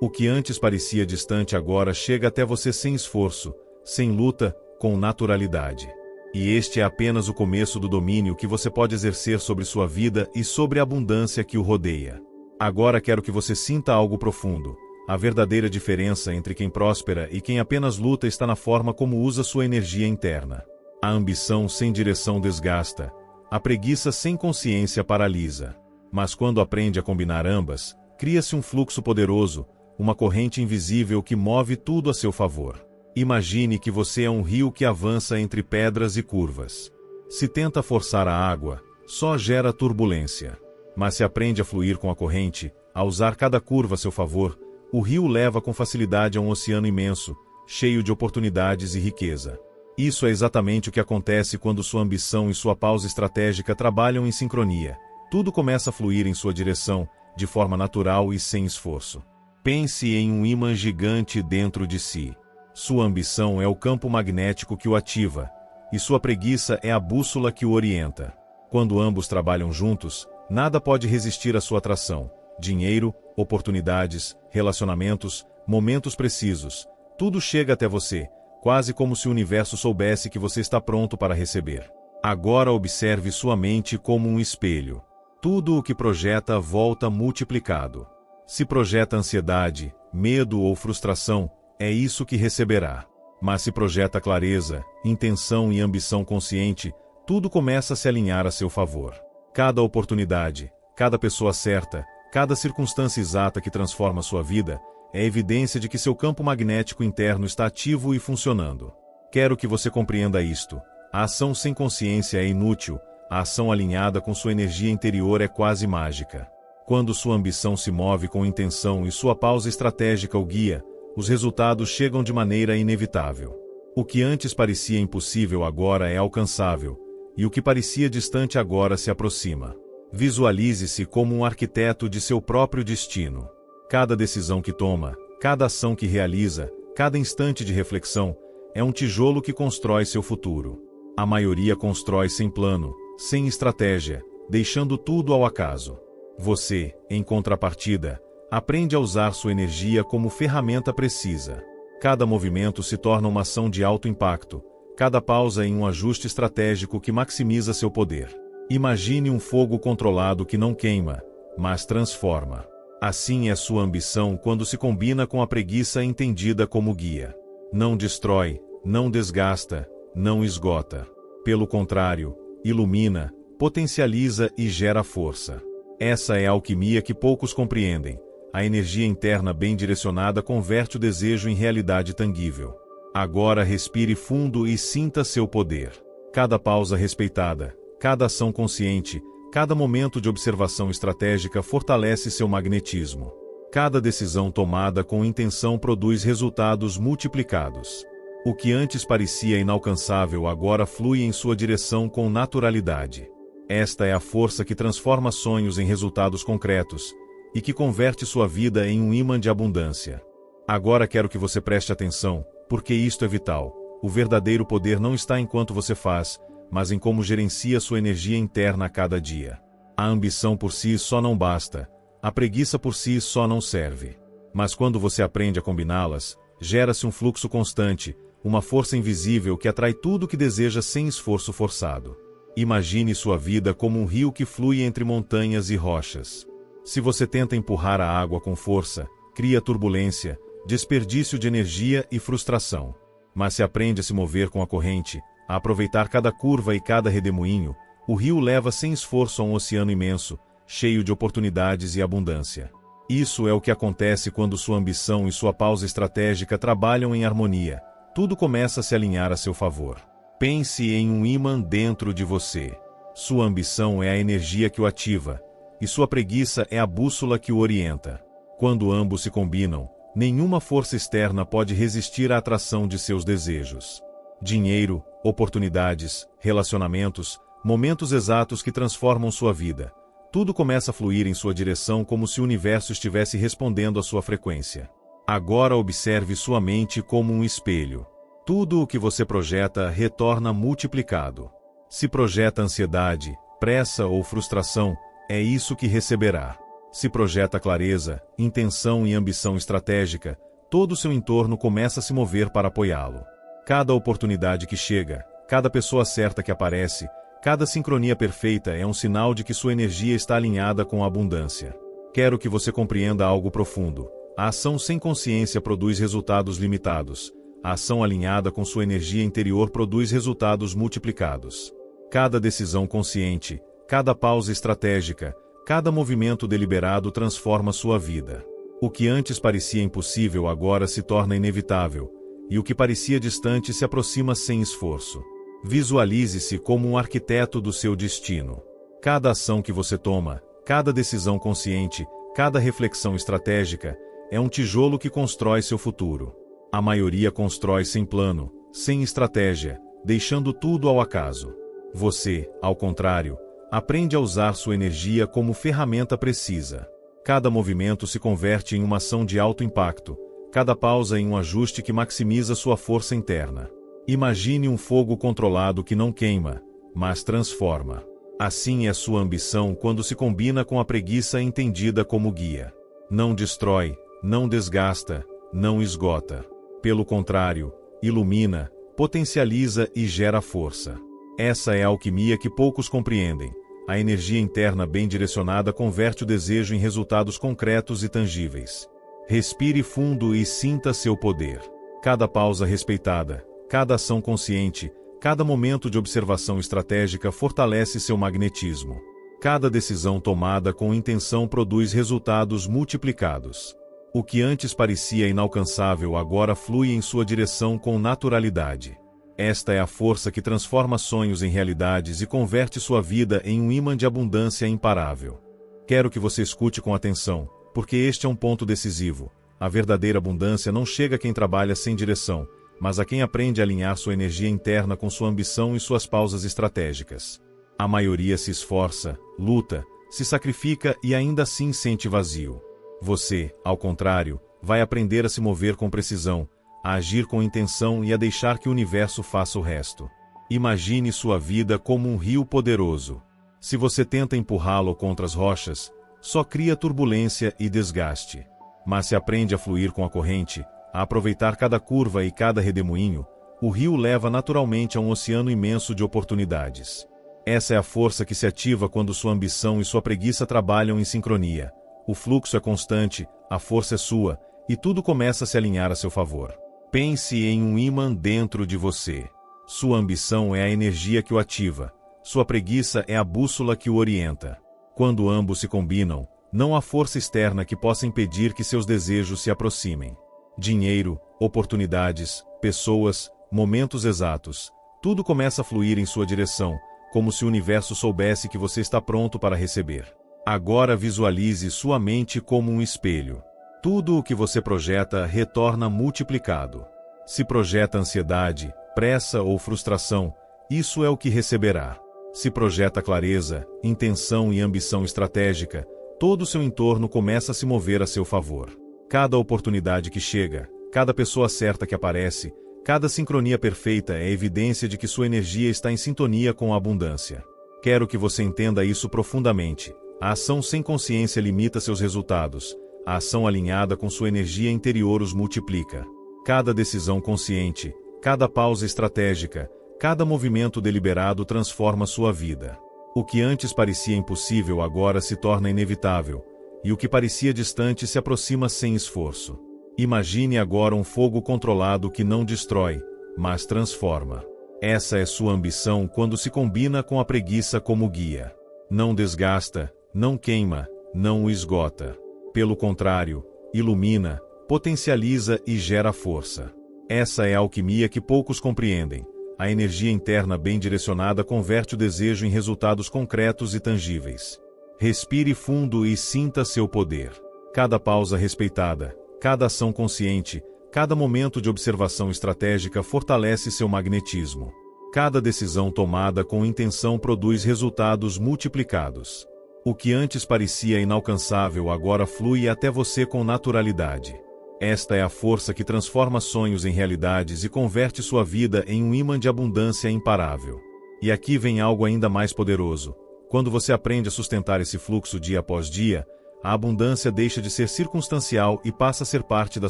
[SPEAKER 1] O que antes parecia distante agora chega até você sem esforço, sem luta, com naturalidade. E este é apenas o começo do domínio que você pode exercer sobre sua vida e sobre a abundância que o rodeia. Agora quero que você sinta algo profundo. A verdadeira diferença entre quem próspera e quem apenas luta está na forma como usa sua energia interna. A ambição sem direção desgasta. A preguiça sem consciência paralisa. Mas quando aprende a combinar ambas, cria-se um fluxo poderoso, uma corrente invisível que move tudo a seu favor. Imagine que você é um rio que avança entre pedras e curvas. Se tenta forçar a água, só gera turbulência. Mas se aprende a fluir com a corrente, a usar cada curva a seu favor, o rio leva com facilidade a um oceano imenso, cheio de oportunidades e riqueza. Isso é exatamente o que acontece quando sua ambição e sua pausa estratégica trabalham em sincronia. Tudo começa a fluir em sua direção, de forma natural e sem esforço. Pense em um ímã gigante dentro de si. Sua ambição é o campo magnético que o ativa, e sua preguiça é a bússola que o orienta. Quando ambos trabalham juntos, nada pode resistir à sua atração. Dinheiro, oportunidades, relacionamentos, momentos precisos. Tudo chega até você, quase como se o universo soubesse que você está pronto para receber. Agora observe sua mente como um espelho. Tudo o que projeta volta multiplicado. Se projeta ansiedade, medo ou frustração, é isso que receberá. Mas se projeta clareza, intenção e ambição consciente, tudo começa a se alinhar a seu favor. Cada oportunidade, cada pessoa certa, cada circunstância exata que transforma sua vida, é evidência de que seu campo magnético interno está ativo e funcionando. Quero que você compreenda isto. A ação sem consciência é inútil, a ação alinhada com sua energia interior é quase mágica. Quando sua ambição se move com intenção e sua pausa estratégica o guia, os resultados chegam de maneira inevitável. O que antes parecia impossível agora é alcançável, e o que parecia distante agora se aproxima. Visualize-se como um arquiteto de seu próprio destino. Cada decisão que toma, cada ação que realiza, cada instante de reflexão, é um tijolo que constrói seu futuro. A maioria constrói sem plano, sem estratégia, deixando tudo ao acaso. Você, em contrapartida, aprende a usar sua energia como ferramenta precisa. Cada movimento se torna uma ação de alto impacto, cada pausa em um ajuste estratégico que maximiza seu poder. Imagine um fogo controlado que não queima, mas transforma. Assim é sua ambição quando se combina com a preguiça entendida como guia. Não destrói, não desgasta, não esgota. Pelo contrário, ilumina, potencializa e gera força. Essa é a alquimia que poucos compreendem. A energia interna bem direcionada converte o desejo em realidade tangível. Agora respire fundo e sinta seu poder. Cada pausa respeitada, cada ação consciente, cada momento de observação estratégica fortalece seu magnetismo. Cada decisão tomada com intenção produz resultados multiplicados. O que antes parecia inalcançável agora flui em sua direção com naturalidade. Esta é a força que transforma sonhos em resultados concretos, e que converte sua vida em um ímã de abundância. Agora quero que você preste atenção, porque isto é vital. O verdadeiro poder não está em quanto você faz, mas em como gerencia sua energia interna a cada dia. A ambição por si só não basta, a preguiça por si só não serve. Mas quando você aprende a combiná-las, gera-se um fluxo constante, uma força invisível que atrai tudo o que deseja sem esforço forçado. Imagine sua vida como um rio que flui entre montanhas e rochas. Se você tenta empurrar a água com força, cria turbulência, desperdício de energia e frustração. Mas se aprende a se mover com a corrente, a aproveitar cada curva e cada redemoinho, o rio leva sem esforço a um oceano imenso, cheio de oportunidades e abundância. Isso é o que acontece quando sua ambição e sua pausa estratégica trabalham em harmonia. Tudo começa a se alinhar a seu favor. Pense em um ímã dentro de você. Sua ambição é a energia que o ativa, e sua preguiça é a bússola que o orienta. Quando ambos se combinam, nenhuma força externa pode resistir à atração de seus desejos. Dinheiro, oportunidades, relacionamentos, momentos exatos que transformam sua vida. Tudo começa a fluir em sua direção como se o universo estivesse respondendo à sua frequência. Agora observe sua mente como um espelho. Tudo o que você projeta retorna multiplicado. Se projeta ansiedade, pressa ou frustração, é isso que receberá. Se projeta clareza, intenção e ambição estratégica, todo o seu entorno começa a se mover para apoiá-lo. Cada oportunidade que chega, cada pessoa certa que aparece, cada sincronia perfeita é um sinal de que sua energia está alinhada com a abundância. Quero que você compreenda algo profundo. A ação sem consciência produz resultados limitados. A ação alinhada com sua energia interior produz resultados multiplicados. Cada decisão consciente, cada pausa estratégica, cada movimento deliberado transforma sua vida. O que antes parecia impossível agora se torna inevitável, e o que parecia distante se aproxima sem esforço. Visualize-se como um arquiteto do seu destino. Cada ação que você toma, cada decisão consciente, cada reflexão estratégica, é um tijolo que constrói seu futuro. A maioria constrói sem plano, sem estratégia, deixando tudo ao acaso. Você, ao contrário, aprende a usar sua energia como ferramenta precisa. Cada movimento se converte em uma ação de alto impacto, cada pausa em um ajuste que maximiza sua força interna. Imagine um fogo controlado que não queima, mas transforma. Assim é sua ambição quando se combina com a preguiça entendida como guia. Não destrói, não desgasta, não esgota. Pelo contrário, ilumina, potencializa e gera força. Essa é a alquimia que poucos compreendem. A energia interna bem direcionada converte o desejo em resultados concretos e tangíveis. Respire fundo e sinta seu poder. Cada pausa respeitada, cada ação consciente, cada momento de observação estratégica fortalece seu magnetismo. Cada decisão tomada com intenção produz resultados multiplicados. O que antes parecia inalcançável agora flui em sua direção com naturalidade. Esta é a força que transforma sonhos em realidades e converte sua vida em um ímã de abundância imparável. Quero que você escute com atenção, porque este é um ponto decisivo. A verdadeira abundância não chega a quem trabalha sem direção, mas a quem aprende a alinhar sua energia interna com sua ambição e suas pausas estratégicas. A maioria se esforça, luta, se sacrifica e ainda assim sente vazio. Você, ao contrário, vai aprender a se mover com precisão, a agir com intenção e a deixar que o universo faça o resto. Imagine sua vida como um rio poderoso. Se você tenta empurrá-lo contra as rochas, só cria turbulência e desgaste. Mas se aprende a fluir com a corrente, a aproveitar cada curva e cada redemoinho, o rio leva naturalmente a um oceano imenso de oportunidades. Essa é a força que se ativa quando sua ambição e sua preguiça trabalham em sincronia. O fluxo é constante, a força é sua, e tudo começa a se alinhar a seu favor. Pense em um ímã dentro de você. Sua ambição é a energia que o ativa, sua preguiça é a bússola que o orienta. Quando ambos se combinam, não há força externa que possa impedir que seus desejos se aproximem. Dinheiro, oportunidades, pessoas, momentos exatos, tudo começa a fluir em sua direção, como se o universo soubesse que você está pronto para receber. Agora visualize sua mente como um espelho. Tudo o que você projeta retorna multiplicado. Se projeta ansiedade, pressa ou frustração, isso é o que receberá. Se projeta clareza, intenção e ambição estratégica, todo o seu entorno começa a se mover a seu favor. Cada oportunidade que chega, cada pessoa certa que aparece, cada sincronia perfeita é evidência de que sua energia está em sintonia com a abundância. Quero que você entenda isso profundamente. A ação sem consciência limita seus resultados. A ação alinhada com sua energia interior os multiplica. Cada decisão consciente, cada pausa estratégica, cada movimento deliberado transforma sua vida. O que antes parecia impossível agora se torna inevitável, e o que parecia distante se aproxima sem esforço. Imagine agora um fogo controlado que não destrói, mas transforma. Essa é sua ambição quando se combina com a preguiça como guia. Não desgasta, não queima, não o esgota. Pelo contrário, ilumina, potencializa e gera força. Essa é a alquimia que poucos compreendem. A energia interna bem direcionada converte o desejo em resultados concretos e tangíveis. Respire fundo e sinta seu poder. Cada pausa respeitada, cada ação consciente, cada momento de observação estratégica fortalece seu magnetismo. Cada decisão tomada com intenção produz resultados multiplicados. O que antes parecia inalcançável agora flui até você com naturalidade. Esta é a força que transforma sonhos em realidades e converte sua vida em um ímã de abundância imparável. E aqui vem algo ainda mais poderoso. Quando você aprende a sustentar esse fluxo dia após dia, a abundância deixa de ser circunstancial e passa a ser parte da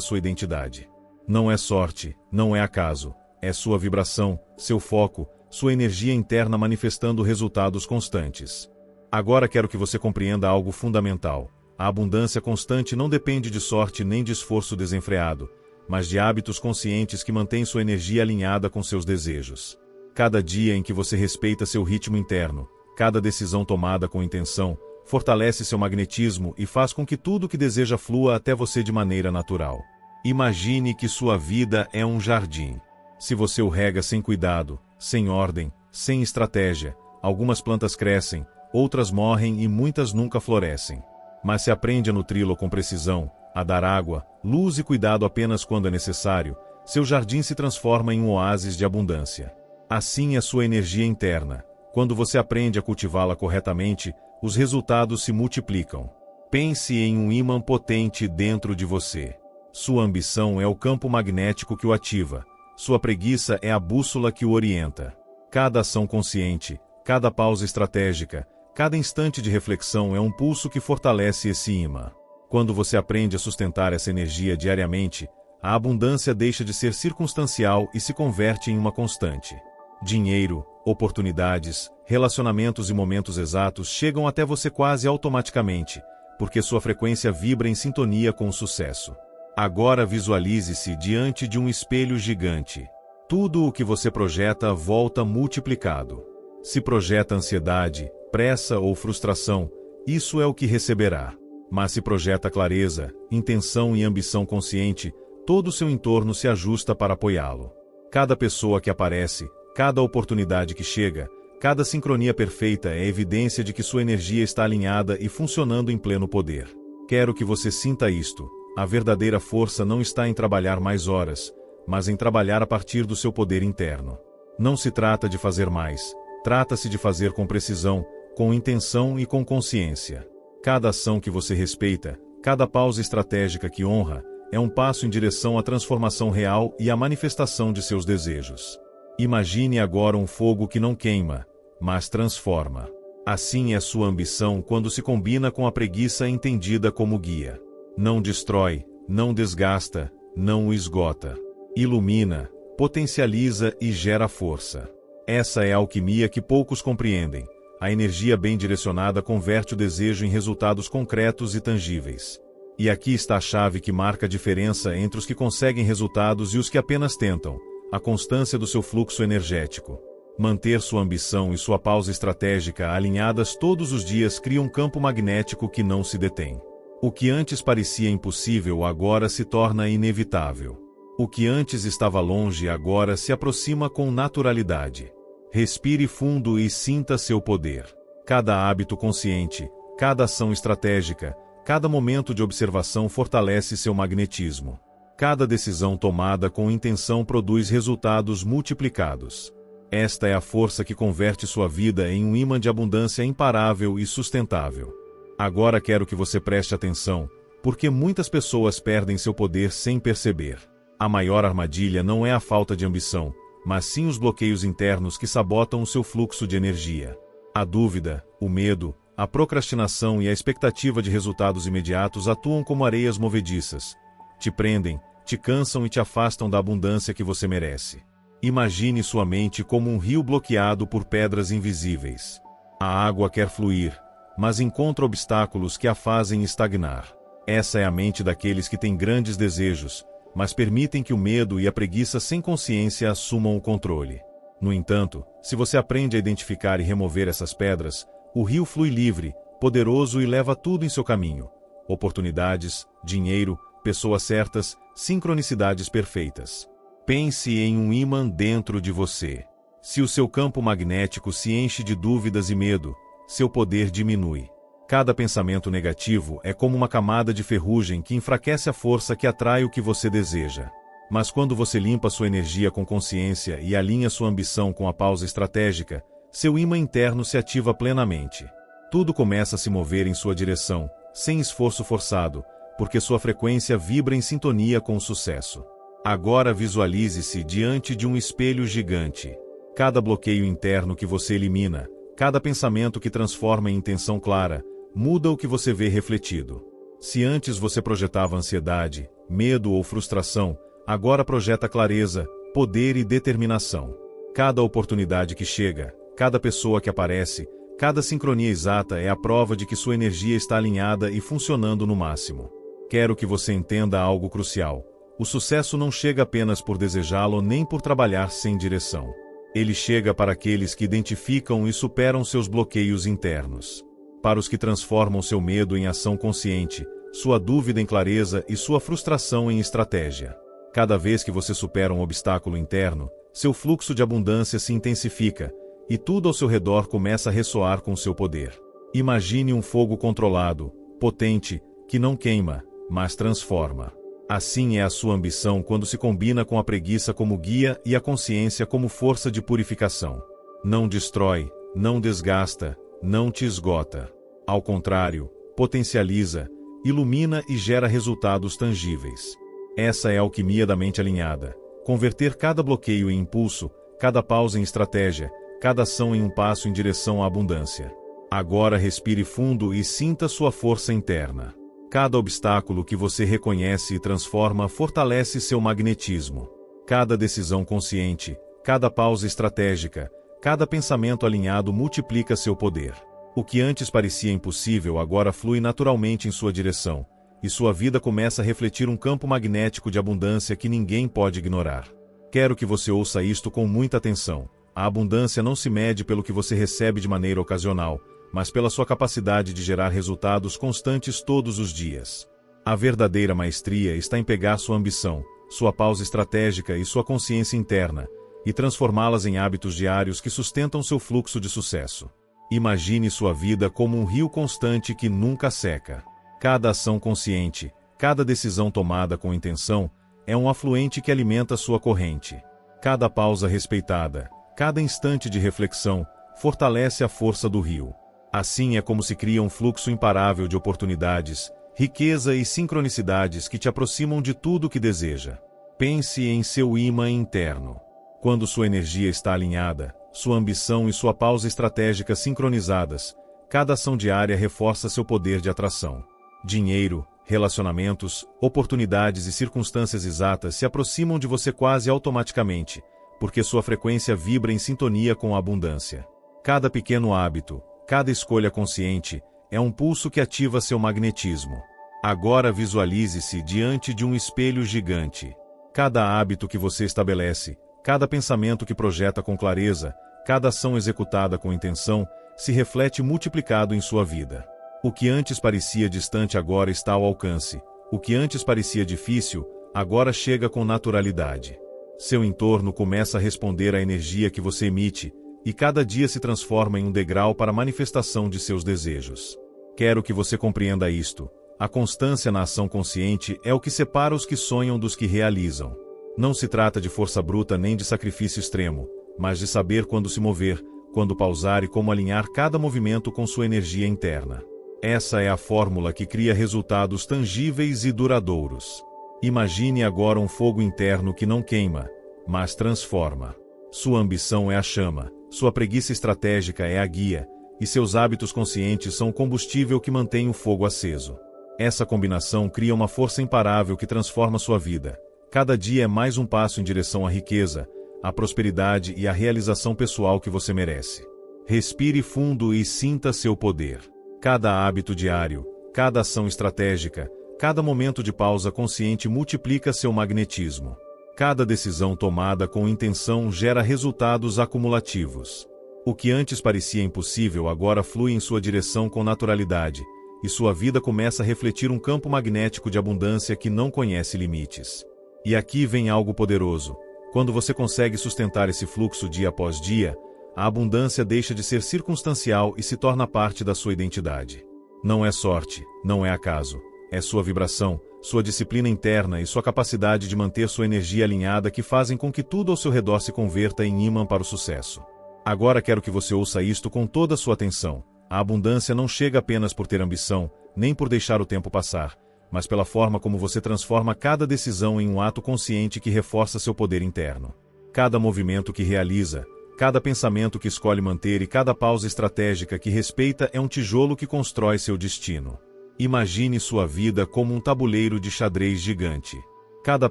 [SPEAKER 1] sua identidade. Não é sorte, não é acaso. É sua vibração, seu foco, sua energia interna manifestando resultados constantes. Agora quero que você compreenda algo fundamental. A abundância constante não depende de sorte nem de esforço desenfreado, mas de hábitos conscientes que mantêm sua energia alinhada com seus desejos. Cada dia em que você respeita seu ritmo interno, cada decisão tomada com intenção, fortalece seu magnetismo e faz com que tudo que deseja flua até você de maneira natural. Imagine que sua vida é um jardim. Se você o rega sem cuidado, sem ordem, sem estratégia, algumas plantas crescem, outras morrem e muitas nunca florescem. Mas se aprende a nutri-lo com precisão, a dar água, luz e cuidado apenas quando é necessário, seu jardim se transforma em um oásis de abundância. Assim é sua energia interna. Quando você aprende a cultivá-la corretamente, os resultados se multiplicam. Pense em um ímã potente dentro de você. Sua ambição é o campo magnético que o ativa. Sua preguiça é a bússola que o orienta. Cada ação consciente, cada pausa estratégica, cada instante de reflexão é um pulso que fortalece esse ímã. Quando você aprende a sustentar essa energia diariamente, a abundância deixa de ser circunstancial e se converte em uma constante. Dinheiro, oportunidades, relacionamentos e momentos exatos chegam até você quase automaticamente, porque sua frequência vibra em sintonia com o sucesso. Agora visualize-se diante de um espelho gigante. Tudo o que você projeta volta multiplicado. Se projeta ansiedade, pressa ou frustração, isso é o que receberá. Mas se projeta clareza, intenção e ambição consciente, todo o seu entorno se ajusta para apoiá-lo. Cada pessoa que aparece, cada oportunidade que chega, cada sincronia perfeita é evidência de que sua energia está alinhada e funcionando em pleno poder. Quero que você sinta isto. A verdadeira força não está em trabalhar mais horas, mas em trabalhar a partir do seu poder interno. Não se trata de fazer mais, trata-se de fazer com precisão, com intenção e com consciência. Cada ação que você respeita, cada pausa estratégica que honra, é um passo em direção à transformação real e à manifestação de seus desejos. Imagine agora um fogo que não queima, mas transforma. Assim é sua ambição quando se combina com a preguiça entendida como guia. Não destrói, não desgasta, não o esgota. Ilumina, potencializa e gera força. Essa é a alquimia que poucos compreendem. A energia bem direcionada converte o desejo em resultados concretos e tangíveis. E aqui está a chave que marca a diferença entre os que conseguem resultados e os que apenas tentam: a constância do seu fluxo energético. Manter sua ambição e sua pausa estratégica alinhadas todos os dias cria um campo magnético que não se detém. O que antes parecia impossível agora se torna inevitável. O que antes estava longe agora se aproxima com naturalidade. Respire fundo e sinta seu poder. Cada hábito consciente, cada ação estratégica, cada momento de observação fortalece seu magnetismo. Cada decisão tomada com intenção produz resultados multiplicados. Esta é a força que converte sua vida em um ímã de abundância imparável e sustentável. Agora quero que você preste atenção, porque muitas pessoas perdem seu poder sem perceber. A maior armadilha não é a falta de ambição, mas sim os bloqueios internos que sabotam o seu fluxo de energia. A dúvida, o medo, a procrastinação e a expectativa de resultados imediatos atuam como areias movediças. Te prendem, te cansam e te afastam da abundância que você merece. Imagine sua mente como um rio bloqueado por pedras invisíveis. A água quer fluir, mas encontra obstáculos que a fazem estagnar. Essa é a mente daqueles que têm grandes desejos, mas permitem que o medo e a preguiça sem consciência assumam o controle. No entanto, se você aprende a identificar e remover essas pedras, o rio flui livre, poderoso e leva tudo em seu caminho. Oportunidades, dinheiro, pessoas certas, sincronicidades perfeitas. Pense em um ímã dentro de você. Se o seu campo magnético se enche de dúvidas e medo, seu poder diminui. Cada pensamento negativo é como uma camada de ferrugem que enfraquece a força que atrai o que você deseja. Mas quando você limpa sua energia com consciência e alinha sua ambição com a pausa estratégica, seu ímã interno se ativa plenamente. Tudo começa a se mover em sua direção, sem esforço forçado, porque sua frequência vibra em sintonia com o sucesso. Agora visualize-se diante de um espelho gigante. Cada bloqueio interno que você elimina, cada pensamento que transforma em intenção clara, muda o que você vê refletido. Se antes você projetava ansiedade, medo ou frustração, agora projeta clareza, poder e determinação. Cada oportunidade que chega, cada pessoa que aparece, cada sincronia exata é a prova de que sua energia está alinhada e funcionando no máximo. Quero que você entenda algo crucial. O sucesso não chega apenas por desejá-lo nem por trabalhar sem direção. Ele chega para aqueles que identificam e superam seus bloqueios internos. Para os que transformam seu medo em ação consciente, sua dúvida em clareza e sua frustração em estratégia. Cada vez que você supera um obstáculo interno, seu fluxo de abundância se intensifica, e tudo ao seu redor começa a ressoar com seu poder. Imagine um fogo controlado, potente, que não queima, mas transforma. Assim é a sua ambição quando se combina com a preguiça como guia e a consciência como força de purificação. Não destrói, não desgasta, não te esgota. Ao contrário, potencializa, ilumina e gera resultados tangíveis. Essa é a alquimia da mente alinhada. Converter cada bloqueio em impulso, cada pausa em estratégia, cada ação em um passo em direção à abundância. Agora respire fundo e sinta sua força interna. Cada obstáculo que você reconhece e transforma fortalece seu magnetismo. Cada decisão consciente, cada pausa estratégica, cada pensamento alinhado multiplica seu poder. O que antes parecia impossível agora flui naturalmente em sua direção, e sua vida começa a refletir um campo magnético de abundância que ninguém pode ignorar. Quero que você ouça isto com muita atenção. A abundância não se mede pelo que você recebe de maneira ocasional, mas pela sua capacidade de gerar resultados constantes todos os dias. A verdadeira maestria está em pegar sua ambição, sua pausa estratégica e sua consciência interna, e transformá-las em hábitos diários que sustentam seu fluxo de sucesso. Imagine sua vida como um rio constante que nunca seca. Cada ação consciente, cada decisão tomada com intenção, é um afluente que alimenta sua corrente. Cada pausa respeitada, cada instante de reflexão, fortalece a força do rio. Assim é como se cria um fluxo imparável de oportunidades, riqueza e sincronicidades que te aproximam de tudo o que deseja. Pense em seu ímã interno. Quando sua energia está alinhada, sua ambição e sua pausa estratégica sincronizadas, cada ação diária reforça seu poder de atração. Dinheiro, relacionamentos, oportunidades e circunstâncias exatas se aproximam de você quase automaticamente, porque sua frequência vibra em sintonia com a abundância. Cada pequeno hábito, cada escolha consciente, é um pulso que ativa seu magnetismo. Agora visualize-se diante de um espelho gigante. Cada hábito que você estabelece, cada pensamento que projeta com clareza, cada ação executada com intenção, se reflete multiplicado em sua vida. O que antes parecia distante agora está ao alcance. O que antes parecia difícil, agora chega com naturalidade. Seu entorno começa a responder à energia que você emite, e cada dia se transforma em um degrau para a manifestação de seus desejos. Quero que você compreenda isto. A constância na ação consciente é o que separa os que sonham dos que realizam. Não se trata de força bruta nem de sacrifício extremo, mas de saber quando se mover, quando pausar e como alinhar cada movimento com sua energia interna. Essa é a fórmula que cria resultados tangíveis e duradouros. Imagine agora um fogo interno que não queima, mas transforma. Sua ambição é a chama, sua preguiça estratégica é a guia, e seus hábitos conscientes são o combustível que mantém o fogo aceso. Essa combinação cria uma força imparável que transforma sua vida. Cada dia é mais um passo em direção à riqueza, à prosperidade e à realização pessoal que você merece. Respire fundo e sinta seu poder. Cada hábito diário, cada ação estratégica, cada momento de pausa consciente multiplica seu magnetismo. Cada decisão tomada com intenção gera resultados acumulativos. O que antes parecia impossível agora flui em sua direção com naturalidade, e sua vida começa a refletir um campo magnético de abundância que não conhece limites. E aqui vem algo poderoso. Quando você consegue sustentar esse fluxo dia após dia, a abundância deixa de ser circunstancial e se torna parte da sua identidade. Não é sorte, não é acaso. É sua vibração, sua disciplina interna e sua capacidade de manter sua energia alinhada que fazem com que tudo ao seu redor se converta em ímã para o sucesso. Agora quero que você ouça isto com toda a sua atenção. A abundância não chega apenas por ter ambição, nem por deixar o tempo passar, mas pela forma como você transforma cada decisão em um ato consciente que reforça seu poder interno. Cada movimento que realiza, cada pensamento que escolhe manter e cada pausa estratégica que respeita é um tijolo que constrói seu destino. Imagine sua vida como um tabuleiro de xadrez gigante. Cada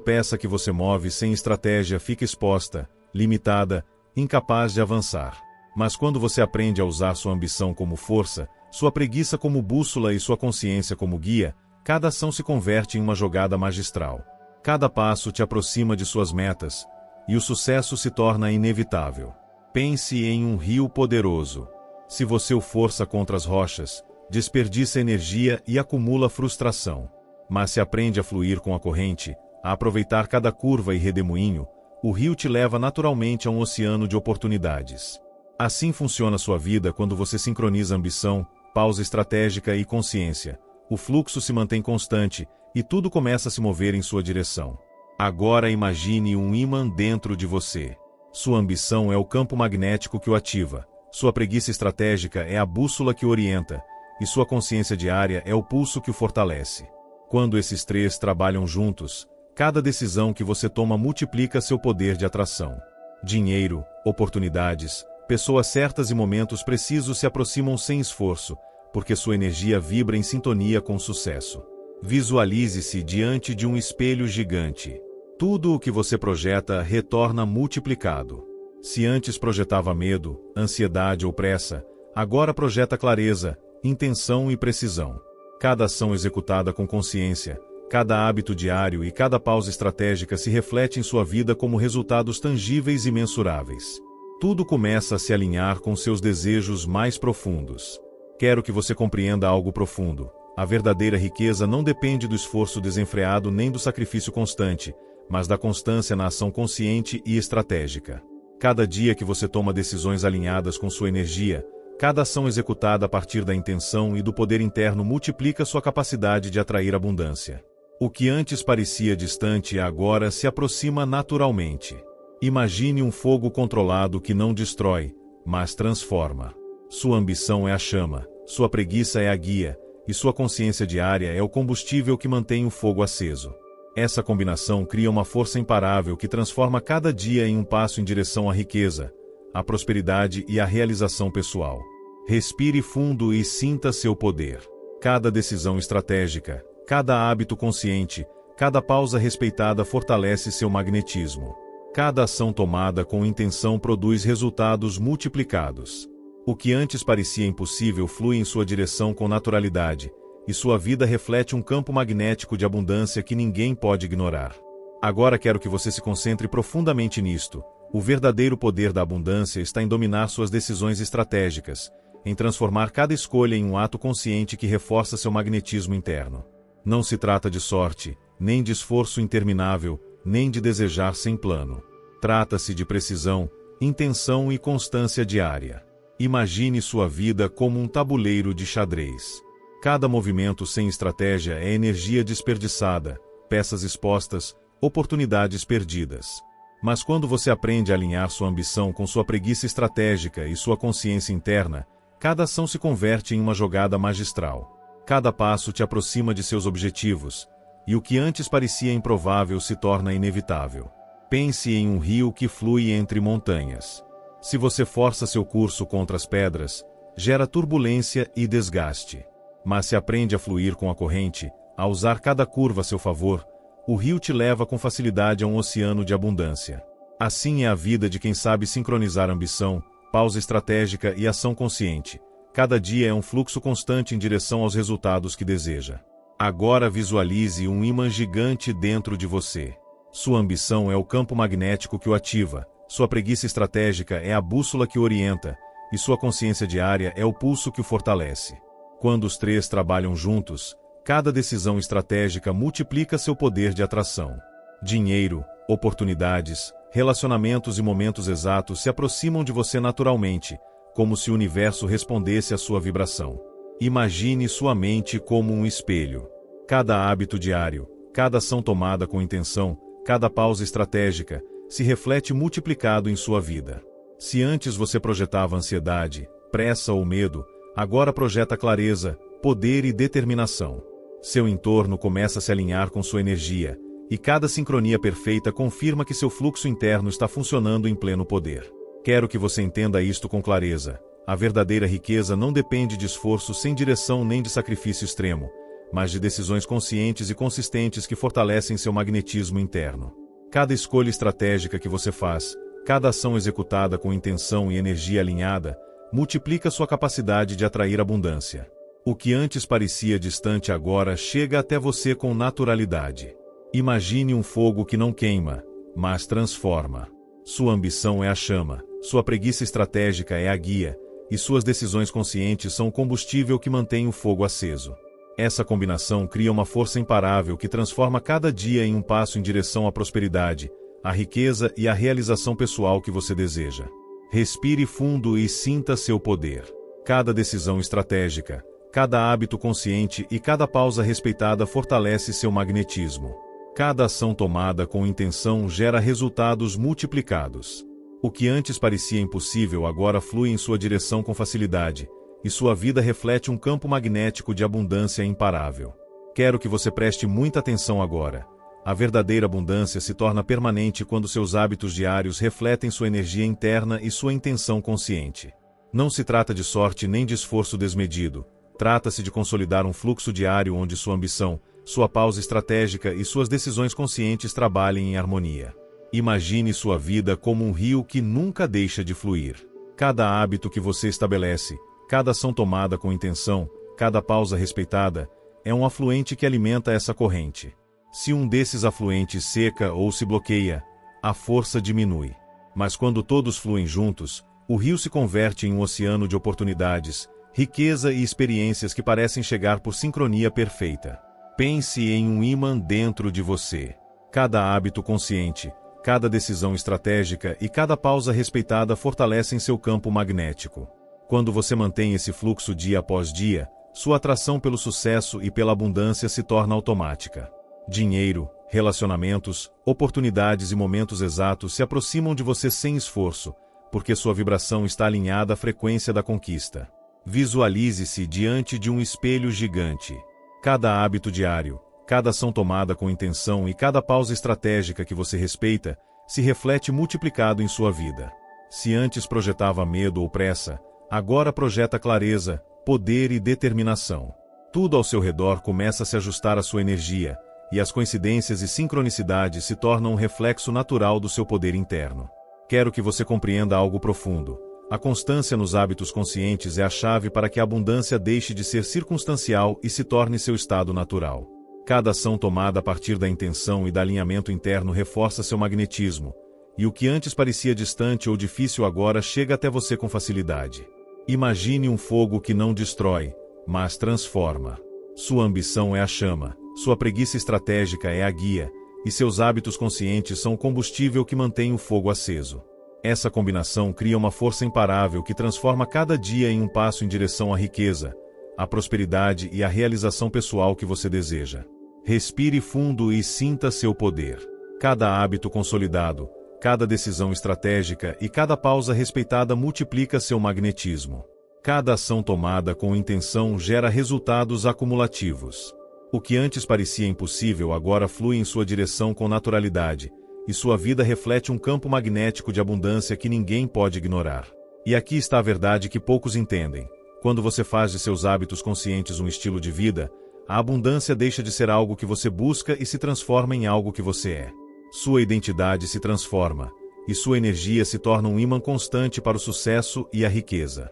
[SPEAKER 1] peça que você move sem estratégia fica exposta, limitada, incapaz de avançar. Mas quando você aprende a usar sua ambição como força, sua preguiça como bússola e sua consciência como guia, cada ação se converte em uma jogada magistral. Cada passo te aproxima de suas metas, e o sucesso se torna inevitável. Pense em um rio poderoso. Se você o força contra as rochas, desperdiça energia e acumula frustração. Mas se aprende a fluir com a corrente, a aproveitar cada curva e redemoinho, o rio te leva naturalmente a um oceano de oportunidades. Assim funciona sua vida quando você sincroniza ambição, pausa estratégica e consciência. O fluxo se mantém constante e tudo começa a se mover em sua direção. Agora imagine um ímã dentro de você. Sua ambição é o campo magnético que o ativa, sua preguiça estratégica é a bússola que o orienta, e sua consciência diária é o pulso que o fortalece. Quando esses três trabalham juntos, cada decisão que você toma multiplica seu poder de atração. Dinheiro, oportunidades, pessoas certas e momentos precisos se aproximam sem esforço, porque sua energia vibra em sintonia com o sucesso. Visualize-se diante de um espelho gigante. Tudo o que você projeta retorna multiplicado. Se antes projetava medo, ansiedade ou pressa, agora projeta clareza, intenção e precisão. Cada ação executada com consciência, cada hábito diário e cada pausa estratégica se reflete em sua vida como resultados tangíveis e mensuráveis. Tudo começa a se alinhar com seus desejos mais profundos. Quero que você compreenda algo profundo. A verdadeira riqueza não depende do esforço desenfreado nem do sacrifício constante, mas da constância na ação consciente e estratégica. Cada dia que você toma decisões alinhadas com sua energia, cada ação executada a partir da intenção e do poder interno multiplica sua capacidade de atrair abundância. O que antes parecia distante agora se aproxima naturalmente. Imagine um fogo controlado que não destrói, mas transforma. Sua ambição é a chama, sua preguiça é a guia, e sua consciência diária é o combustível que mantém o fogo aceso. Essa combinação cria uma força imparável que transforma cada dia em um passo em direção à riqueza, à prosperidade e à realização pessoal. Respire fundo e sinta seu poder. Cada decisão estratégica, cada hábito consciente, cada pausa respeitada fortalece seu magnetismo. Cada ação tomada com intenção produz resultados multiplicados. O que antes parecia impossível flui em sua direção com naturalidade, e sua vida reflete um campo magnético de abundância que ninguém pode ignorar. Agora quero que você se concentre profundamente nisto. O verdadeiro poder da abundância está em dominar suas decisões estratégicas, em transformar cada escolha em um ato consciente que reforça seu magnetismo interno. Não se trata de sorte, nem de esforço interminável, nem de desejar sem plano. Trata-se de precisão, intenção e constância diária. Imagine sua vida como um tabuleiro de xadrez. Cada movimento sem estratégia é energia desperdiçada, peças expostas, oportunidades perdidas. Mas quando você aprende a alinhar sua ambição com sua preguiça estratégica e sua consciência interna, cada ação se converte em uma jogada magistral. Cada passo te aproxima de seus objetivos, e o que antes parecia improvável se torna inevitável. Pense em um rio que flui entre montanhas. Se você força seu curso contra as pedras, gera turbulência e desgaste. Mas se aprende a fluir com a corrente, a usar cada curva a seu favor, o rio te leva com facilidade a um oceano de abundância. Assim é a vida de quem sabe sincronizar ambição, pausa estratégica e ação consciente. Cada dia é um fluxo constante em direção aos resultados que deseja. Agora visualize um ímã gigante dentro de você. Sua ambição é o campo magnético que o ativa, sua preguiça estratégica é a bússola que o orienta, e sua consciência diária é o pulso que o fortalece. Quando os três trabalham juntos, cada decisão estratégica multiplica seu poder de atração. Dinheiro, oportunidades, relacionamentos e momentos exatos se aproximam de você naturalmente, como se o universo respondesse à sua vibração. Imagine sua mente como um espelho. Cada hábito diário, cada ação tomada com intenção, cada pausa estratégica, se reflete multiplicado em sua vida. Se antes você projetava ansiedade, pressa ou medo, agora projeta clareza, poder e determinação. Seu entorno começa a se alinhar com sua energia, e cada sincronia perfeita confirma que seu fluxo interno está funcionando em pleno poder. Quero que você entenda isto com clareza. A verdadeira riqueza não depende de esforço sem direção nem de sacrifício extremo, mas de decisões conscientes e consistentes que fortalecem seu magnetismo interno. Cada escolha estratégica que você faz, cada ação executada com intenção e energia alinhada, multiplica sua capacidade de atrair abundância. O que antes parecia distante agora chega até você com naturalidade. Imagine um fogo que não queima, mas transforma. Sua ambição é a chama, sua preguiça estratégica é a guia, e suas decisões conscientes são o combustível que mantém o fogo aceso. Essa combinação cria uma força imparável que transforma cada dia em um passo em direção à prosperidade, à riqueza e à realização pessoal que você deseja. Respire fundo e sinta seu poder. Cada decisão estratégica, cada hábito consciente e cada pausa respeitada fortalece seu magnetismo. Cada ação tomada com intenção gera resultados multiplicados. O que antes parecia impossível agora flui em sua direção com facilidade, e sua vida reflete um campo magnético de abundância imparável. Quero que você preste muita atenção agora. A verdadeira abundância se torna permanente quando seus hábitos diários refletem sua energia interna e sua intenção consciente. Não se trata de sorte nem de esforço desmedido. Trata-se de consolidar um fluxo diário onde sua ambição, sua pausa estratégica e suas decisões conscientes trabalhem em harmonia. Imagine sua vida como um rio que nunca deixa de fluir. Cada hábito que você estabelece, cada ação tomada com intenção, cada pausa respeitada, é um afluente que alimenta essa corrente. Se um desses afluentes seca ou se bloqueia, a força diminui. Mas quando todos fluem juntos, o rio se converte em um oceano de oportunidades, riqueza e experiências que parecem chegar por sincronia perfeita. Pense em um ímã dentro de você. Cada hábito consciente, cada decisão estratégica e cada pausa respeitada fortalecem seu campo magnético. Quando você mantém esse fluxo dia após dia, sua atração pelo sucesso e pela abundância se torna automática. Dinheiro, relacionamentos, oportunidades e momentos exatos se aproximam de você sem esforço, porque sua vibração está alinhada à frequência da conquista. Visualize-se diante de um espelho gigante. Cada hábito diário, cada ação tomada com intenção e cada pausa estratégica que você respeita, se reflete multiplicado em sua vida. Se antes projetava medo ou pressa, agora projeta clareza, poder e determinação. Tudo ao seu redor começa a se ajustar à sua energia, e as coincidências e sincronicidades se tornam um reflexo natural do seu poder interno. Quero que você compreenda algo profundo. A constância nos hábitos conscientes é a chave para que a abundância deixe de ser circunstancial e se torne seu estado natural. Cada ação tomada a partir da intenção e do alinhamento interno reforça seu magnetismo, e o que antes parecia distante ou difícil agora chega até você com facilidade. Imagine um fogo que não destrói, mas transforma. Sua ambição é a chama, sua preguiça estratégica é a guia, e seus hábitos conscientes são o combustível que mantém o fogo aceso. Essa combinação cria uma força imparável que transforma cada dia em um passo em direção à riqueza, à prosperidade e à realização pessoal que você deseja. Respire fundo e sinta seu poder. Cada hábito consolidado, cada decisão estratégica e cada pausa respeitada multiplica seu magnetismo. Cada ação tomada com intenção gera resultados acumulativos. O que antes parecia impossível agora flui em sua direção com naturalidade, e sua vida reflete um campo magnético de abundância que ninguém pode ignorar. E aqui está a verdade que poucos entendem. Quando você faz de seus hábitos conscientes um estilo de vida, a abundância deixa de ser algo que você busca e se transforma em algo que você é. Sua identidade se transforma, e sua energia se torna um ímã constante para o sucesso e a riqueza.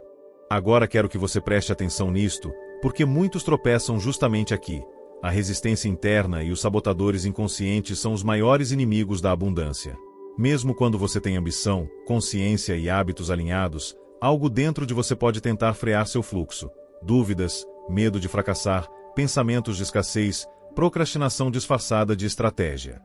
[SPEAKER 1] Agora quero que você preste atenção nisto, porque muitos tropeçam justamente aqui. A resistência interna e os sabotadores inconscientes são os maiores inimigos da abundância. Mesmo quando você tem ambição, consciência e hábitos alinhados, algo dentro de você pode tentar frear seu fluxo. Dúvidas, medo de fracassar, pensamentos de escassez, procrastinação disfarçada de estratégia.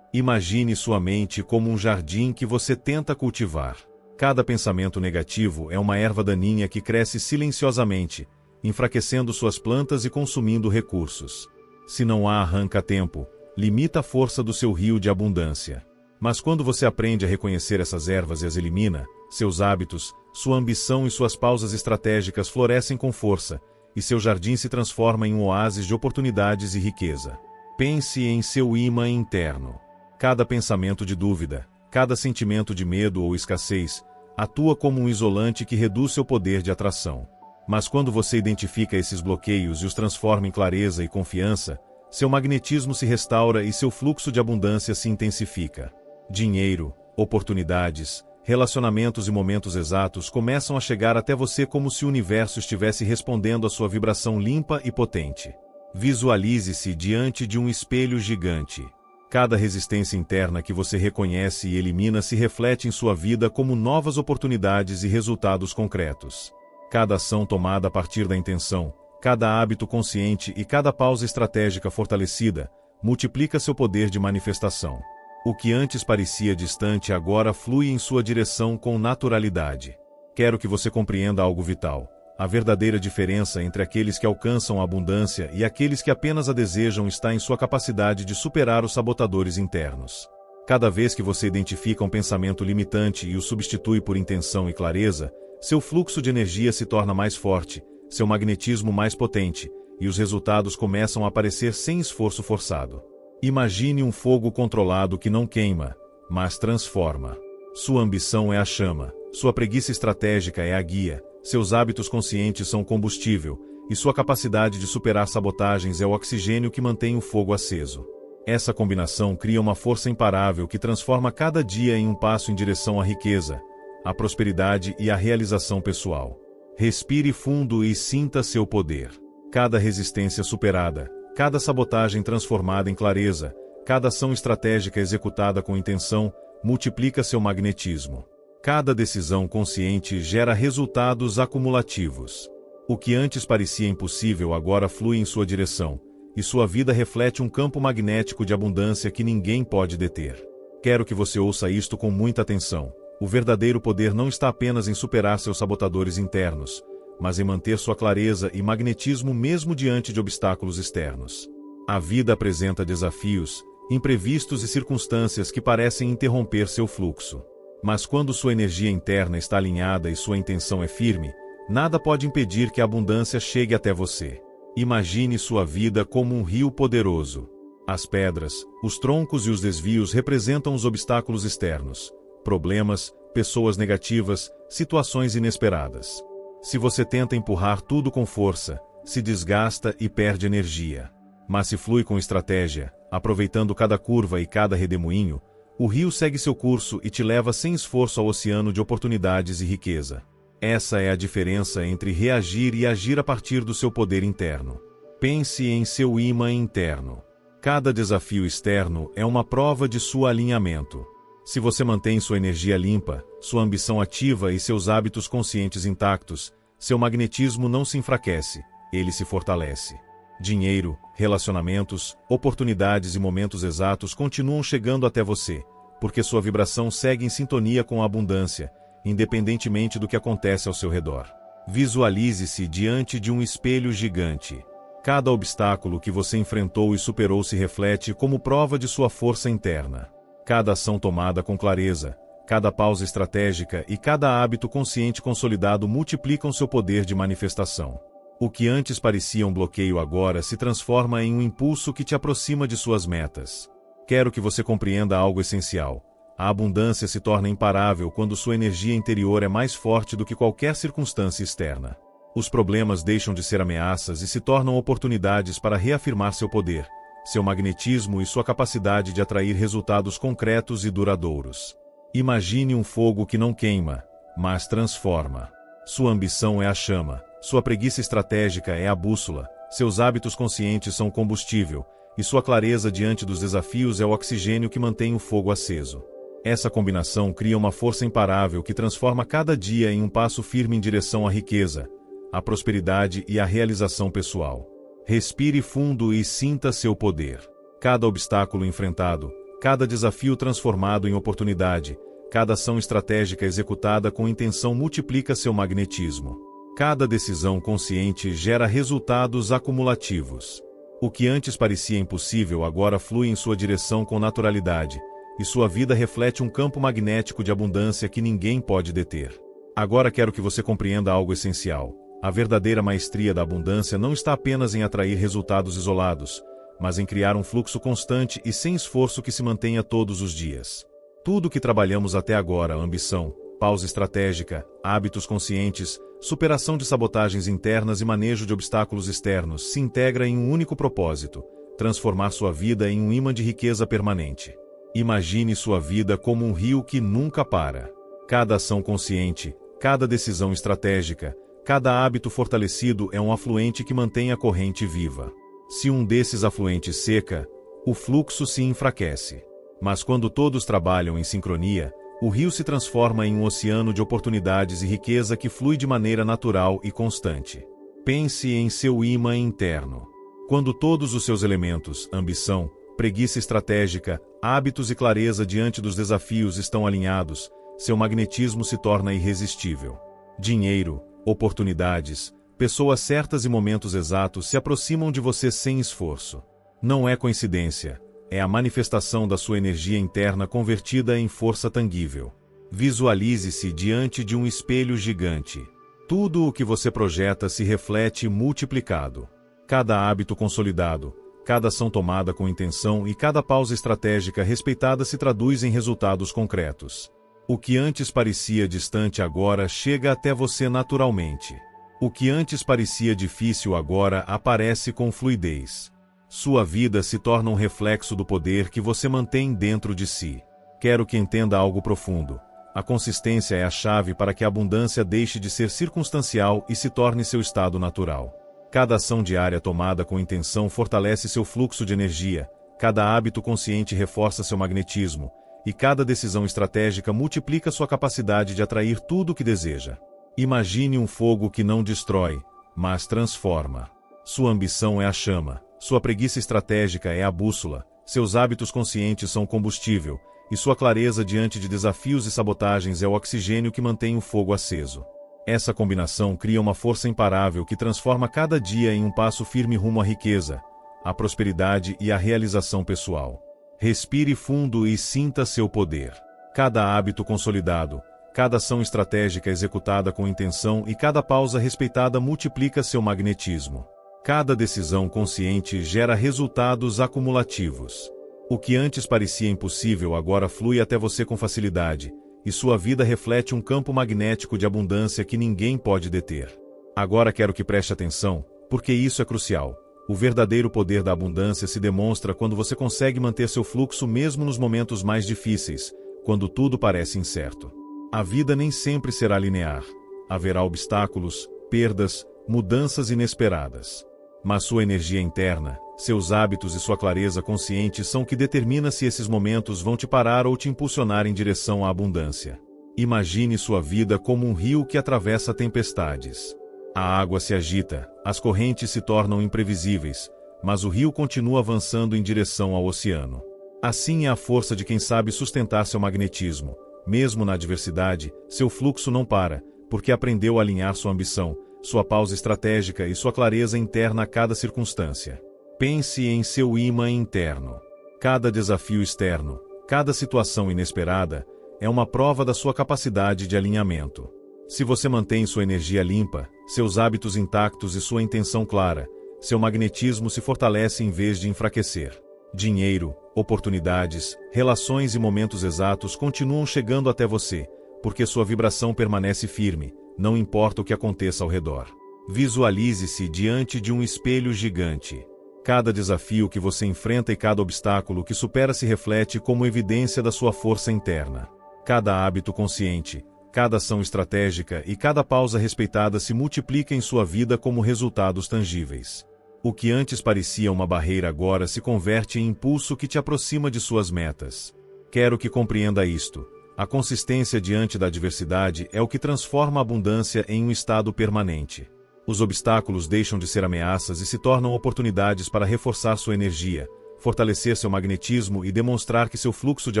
[SPEAKER 1] Imagine sua mente como um jardim que você tenta cultivar. Cada pensamento negativo é uma erva daninha que cresce silenciosamente, enfraquecendo suas plantas e consumindo recursos. Se não há arranca-tempo, limita a força do seu rio de abundância. Mas quando você aprende a reconhecer essas ervas e as elimina, seus hábitos, sua ambição e suas pausas estratégicas florescem com força, e seu jardim se transforma em um oásis de oportunidades e riqueza. Pense em seu imã interno. Cada pensamento de dúvida, cada sentimento de medo ou escassez, atua como um isolante que reduz seu poder de atração. Mas quando você identifica esses bloqueios e os transforma em clareza e confiança, seu magnetismo se restaura e seu fluxo de abundância se intensifica. Dinheiro, oportunidades, relacionamentos e momentos exatos começam a chegar até você como se o universo estivesse respondendo à sua vibração limpa e potente. Visualize-se diante de um espelho gigante. Cada resistência interna que você reconhece e elimina se reflete em sua vida como novas oportunidades e resultados concretos. Cada ação tomada a partir da intenção, cada hábito consciente e cada pausa estratégica fortalecida, multiplica seu poder de manifestação. O que antes parecia distante agora flui em sua direção com naturalidade. Quero que você compreenda algo vital. A verdadeira diferença entre aqueles que alcançam a abundância e aqueles que apenas a desejam está em sua capacidade de superar os sabotadores internos. Cada vez que você identifica um pensamento limitante e o substitui por intenção e clareza, seu fluxo de energia se torna mais forte, seu magnetismo mais potente, e os resultados começam a aparecer sem esforço forçado. Imagine um fogo controlado que não queima, mas transforma. Sua ambição é a chama, sua preguiça estratégica é a guia, seus hábitos conscientes são o combustível, e sua capacidade de superar sabotagens é o oxigênio que mantém o fogo aceso. Essa combinação cria uma força imparável que transforma cada dia em um passo em direção à riqueza, à prosperidade e à realização pessoal. Respire fundo e sinta seu poder. Cada resistência superada, cada sabotagem transformada em clareza, cada ação estratégica executada com intenção, multiplica seu magnetismo. Cada decisão consciente gera resultados acumulativos. O que antes parecia impossível agora flui em sua direção, e sua vida reflete um campo magnético de abundância que ninguém pode deter. Quero que você ouça isto com muita atenção. O verdadeiro poder não está apenas em superar seus sabotadores internos, mas em manter sua clareza e magnetismo mesmo diante de obstáculos externos. A vida apresenta desafios, imprevistos e circunstâncias que parecem interromper seu fluxo. Mas quando sua energia interna está alinhada e sua intenção é firme, nada pode impedir que a abundância chegue até você. Imagine sua vida como um rio poderoso. As pedras, os troncos e os desvios representam os obstáculos externos, problemas, pessoas negativas, situações inesperadas. Se você tenta empurrar tudo com força, se desgasta e perde energia. Mas se flui com estratégia, aproveitando cada curva e cada redemoinho, o rio segue seu curso e te leva sem esforço ao oceano de oportunidades e riqueza. Essa é a diferença entre reagir e agir a partir do seu poder interno. Pense em seu imã interno. Cada desafio externo é uma prova de seu alinhamento. Se você mantém sua energia limpa, sua ambição ativa e seus hábitos conscientes intactos, seu magnetismo não se enfraquece, ele se fortalece. Dinheiro, relacionamentos, oportunidades e momentos exatos continuam chegando até você, porque sua vibração segue em sintonia com a abundância, independentemente do que acontece ao seu redor. Visualize-se diante de um espelho gigante. Cada obstáculo que você enfrentou e superou se reflete como prova de sua força interna. Cada ação tomada com clareza, cada pausa estratégica e cada hábito consciente consolidado multiplicam seu poder de manifestação. O que antes parecia um bloqueio agora se transforma em um impulso que te aproxima de suas metas. Quero que você compreenda algo essencial. A abundância se torna imparável quando sua energia interior é mais forte do que qualquer circunstância externa. Os problemas deixam de ser ameaças e se tornam oportunidades para reafirmar seu poder, seu magnetismo e sua capacidade de atrair resultados concretos e duradouros. Imagine um fogo que não queima, mas transforma. Sua ambição é a chama, sua preguiça estratégica é a bússola, seus hábitos conscientes são o combustível, e sua clareza diante dos desafios é o oxigênio que mantém o fogo aceso. Essa combinação cria uma força imparável que transforma cada dia em um passo firme em direção à riqueza, à prosperidade e à realização pessoal. Respire fundo e sinta seu poder. Cada obstáculo enfrentado, cada desafio transformado em oportunidade, cada ação estratégica executada com intenção multiplica seu magnetismo. Cada decisão consciente gera resultados acumulativos. O que antes parecia impossível agora flui em sua direção com naturalidade, e sua vida reflete um campo magnético de abundância que ninguém pode deter. Agora quero que você compreenda algo essencial. A verdadeira maestria da abundância não está apenas em atrair resultados isolados, mas em criar um fluxo constante e sem esforço que se mantenha todos os dias. Tudo o que trabalhamos até agora, ambição, pausa estratégica, hábitos conscientes, superação de sabotagens internas e manejo de obstáculos externos, se integra em um único propósito: transformar sua vida em um imã de riqueza permanente. Imagine sua vida como um rio que nunca para. Cada ação consciente, cada decisão estratégica, cada hábito fortalecido é um afluente que mantém a corrente viva. Se um desses afluentes seca, o fluxo se enfraquece. Mas quando todos trabalham em sincronia, o rio se transforma em um oceano de oportunidades e riqueza que flui de maneira natural e constante. Pense em seu imã interno. Quando todos os seus elementos, ambição, preguiça estratégica, hábitos e clareza diante dos desafios estão alinhados, seu magnetismo se torna irresistível. Dinheiro, oportunidades, pessoas certas e momentos exatos se aproximam de você sem esforço. Não é coincidência, é a manifestação da sua energia interna convertida em força tangível. Visualize-se diante de um espelho gigante. Tudo o que você projeta se reflete multiplicado. Cada hábito consolidado, cada ação tomada com intenção e cada pausa estratégica respeitada se traduz em resultados concretos. O que antes parecia distante agora chega até você naturalmente. O que antes parecia difícil agora aparece com fluidez. Sua vida se torna um reflexo do poder que você mantém dentro de si. Quero que entenda algo profundo. A consistência é a chave para que a abundância deixe de ser circunstancial e se torne seu estado natural. Cada ação diária tomada com intenção fortalece seu fluxo de energia, cada hábito consciente reforça seu magnetismo, e cada decisão estratégica multiplica sua capacidade de atrair tudo o que deseja. Imagine um fogo que não destrói, mas transforma. Sua ambição é a chama, sua preguiça estratégica é a bússola, seus hábitos conscientes são o combustível, e sua clareza diante de desafios e sabotagens é o oxigênio que mantém o fogo aceso. Essa combinação cria uma força imparável que transforma cada dia em um passo firme rumo à riqueza, à prosperidade e à realização pessoal. Respire fundo e sinta seu poder. Cada hábito consolidado, cada ação estratégica executada com intenção e cada pausa respeitada multiplica seu magnetismo. Cada decisão consciente gera resultados acumulativos. O que antes parecia impossível agora flui até você com facilidade, e sua vida reflete um campo magnético de abundância que ninguém pode deter. Agora quero que preste atenção, porque isso é crucial. O verdadeiro poder da abundância se demonstra quando você consegue manter seu fluxo mesmo nos momentos mais difíceis, quando tudo parece incerto. A vida nem sempre será linear. Haverá obstáculos, perdas, mudanças inesperadas. Mas sua energia interna, seus hábitos e sua clareza consciente são o que determina se esses momentos vão te parar ou te impulsionar em direção à abundância. Imagine sua vida como um rio que atravessa tempestades. A água se agita, as correntes se tornam imprevisíveis, mas o rio continua avançando em direção ao oceano. Assim é a força de quem sabe sustentar seu magnetismo. Mesmo na adversidade, seu fluxo não para, porque aprendeu a alinhar sua ambição, sua pausa estratégica e sua clareza interna a cada circunstância. Pense em seu imã interno. Cada desafio externo, cada situação inesperada, é uma prova da sua capacidade de alinhamento. Se você mantém sua energia limpa, seus hábitos intactos e sua intenção clara, seu magnetismo se fortalece em vez de enfraquecer. Dinheiro, oportunidades, relações e momentos exatos continuam chegando até você, porque sua vibração permanece firme, não importa o que aconteça ao redor. Visualize-se diante de um espelho gigante. Cada desafio que você enfrenta e cada obstáculo que supera se reflete como evidência da sua força interna. Cada hábito consciente, cada ação estratégica e cada pausa respeitada se multiplica em sua vida como resultados tangíveis. O que antes parecia uma barreira agora se converte em impulso que te aproxima de suas metas. Quero que compreenda isto. A consistência diante da adversidade é o que transforma a abundância em um estado permanente. Os obstáculos deixam de ser ameaças e se tornam oportunidades para reforçar sua energia, fortalecer seu magnetismo e demonstrar que seu fluxo de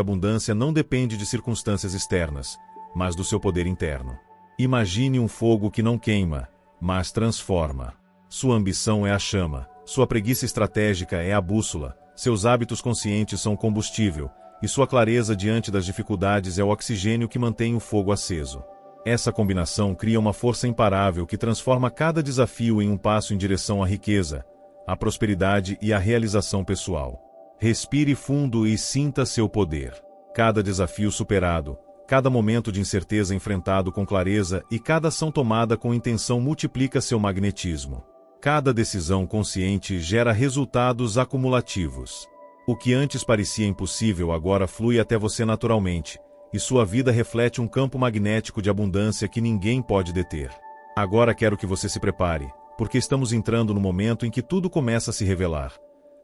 [SPEAKER 1] abundância não depende de circunstâncias externas, mas do seu poder interno. Imagine um fogo que não queima, mas transforma. Sua ambição é a chama, sua preguiça estratégica é a bússola, seus hábitos conscientes são o combustível, e sua clareza diante das dificuldades é o oxigênio que mantém o fogo aceso. Essa combinação cria uma força imparável que transforma cada desafio em um passo em direção à riqueza, à prosperidade e à realização pessoal. Respire fundo e sinta seu poder. Cada desafio superado, cada momento de incerteza enfrentado com clareza e cada ação tomada com intenção multiplica seu magnetismo. Cada decisão consciente gera resultados acumulativos. O que antes parecia impossível agora flui até você naturalmente, e sua vida reflete um campo magnético de abundância que ninguém pode deter. Agora quero que você se prepare, porque estamos entrando no momento em que tudo começa a se revelar.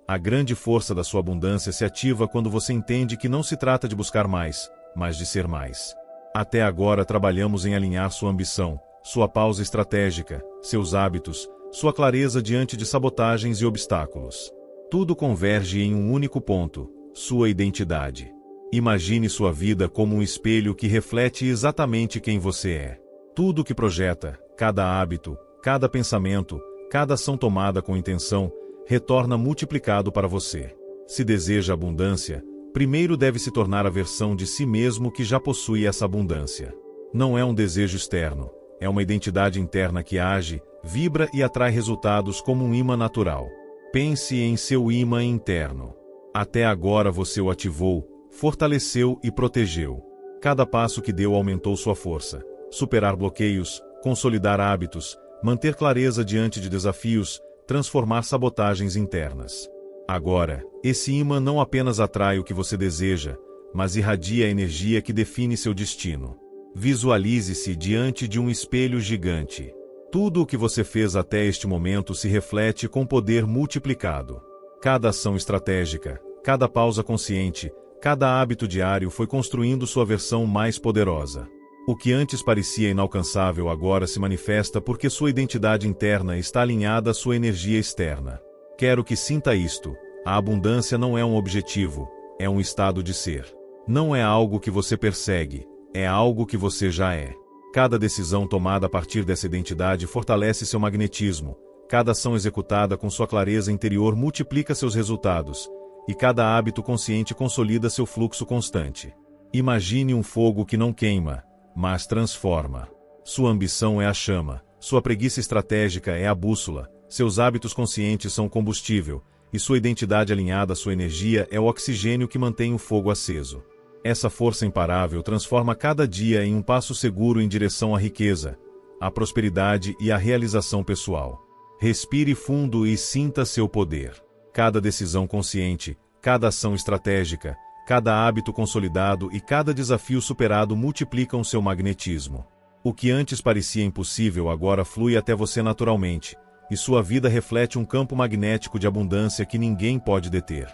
[SPEAKER 1] A grande força da sua abundância se ativa quando você entende que não se trata de buscar mais, mas de ser mais. Até agora trabalhamos em alinhar sua ambição, sua pausa estratégica, seus hábitos, sua clareza diante de sabotagens e obstáculos. Tudo converge em um único ponto: sua identidade. Imagine sua vida como um espelho que reflete exatamente quem você é. Tudo o que projeta, cada hábito, cada pensamento, cada ação tomada com intenção, retorna multiplicado para você. Se deseja abundância, primeiro deve se tornar a versão de si mesmo que já possui essa abundância. Não é um desejo externo, é uma identidade interna que age, vibra e atrai resultados como um ímã natural. Pense em seu ímã interno. Até agora você o ativou, fortaleceu e protegeu. Cada passo que deu aumentou sua força. Superar bloqueios, consolidar hábitos, manter clareza diante de desafios, transformar sabotagens internas. Agora, esse ímã não apenas atrai o que você deseja, mas irradia a energia que define seu destino. Visualize-se diante de um espelho gigante. Tudo o que você fez até este momento se reflete com poder multiplicado. Cada ação estratégica, cada pausa consciente, cada hábito diário foi construindo sua versão mais poderosa. O que antes parecia inalcançável agora se manifesta porque sua identidade interna está alinhada à sua energia externa. Quero que sinta isto: a abundância não é um objetivo, é um estado de ser. Não é algo que você persegue, é algo que você já é. Cada decisão tomada a partir dessa identidade fortalece seu magnetismo, cada ação executada com sua clareza interior multiplica seus resultados, e cada hábito consciente consolida seu fluxo constante. Imagine um fogo que não queima, mas transforma. Sua ambição é a chama, sua preguiça estratégica é a bússola, seus hábitos conscientes são o combustível, e sua identidade alinhada à sua energia é o oxigênio que mantém o fogo aceso. Essa força imparável transforma cada dia em um passo seguro em direção à riqueza, à prosperidade e à realização pessoal. Respire fundo e sinta seu poder. Cada decisão consciente, cada ação estratégica, cada hábito consolidado e cada desafio superado multiplicam seu magnetismo. O que antes parecia impossível agora flui até você naturalmente, e sua vida reflete um campo magnético de abundância que ninguém pode deter.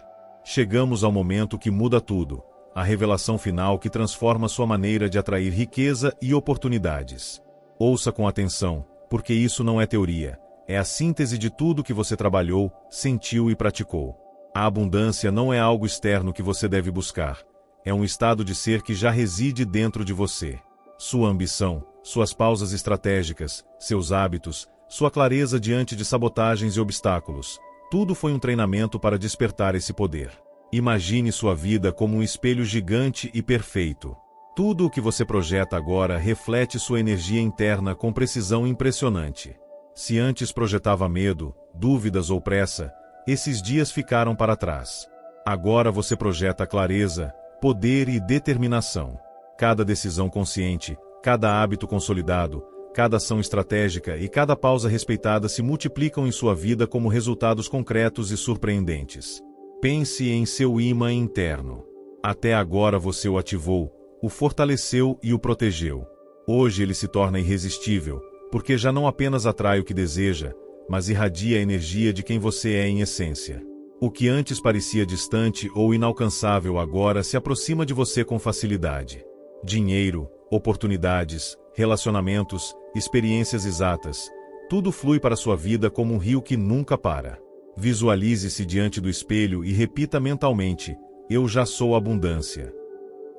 [SPEAKER 1] Chegamos ao momento que muda tudo. A revelação final que transforma sua maneira de atrair riqueza e oportunidades. Ouça com atenção, porque isso não é teoria, é a síntese de tudo que você trabalhou, sentiu e praticou. A abundância não é algo externo que você deve buscar, é um estado de ser que já reside dentro de você. Sua ambição, suas pausas estratégicas, seus hábitos, sua clareza diante de sabotagens e obstáculos, tudo foi um treinamento para despertar esse poder. Imagine sua vida como um espelho gigante e perfeito. Tudo o que você projeta agora reflete sua energia interna com precisão impressionante. Se antes projetava medo, dúvidas ou pressa, esses dias ficaram para trás. Agora você projeta clareza, poder e determinação. Cada decisão consciente, cada hábito consolidado, cada ação estratégica e cada pausa respeitada se multiplicam em sua vida como resultados concretos e surpreendentes. Pense em seu ímã interno. Até agora você o ativou, o fortaleceu e o protegeu. Hoje ele se torna irresistível, porque já não apenas atrai o que deseja, mas irradia a energia de quem você é em essência. O que antes parecia distante ou inalcançável agora se aproxima de você com facilidade. Dinheiro, oportunidades, relacionamentos, experiências exatas, tudo flui para sua vida como um rio que nunca para. Visualize-se diante do espelho e repita mentalmente: eu já sou abundância.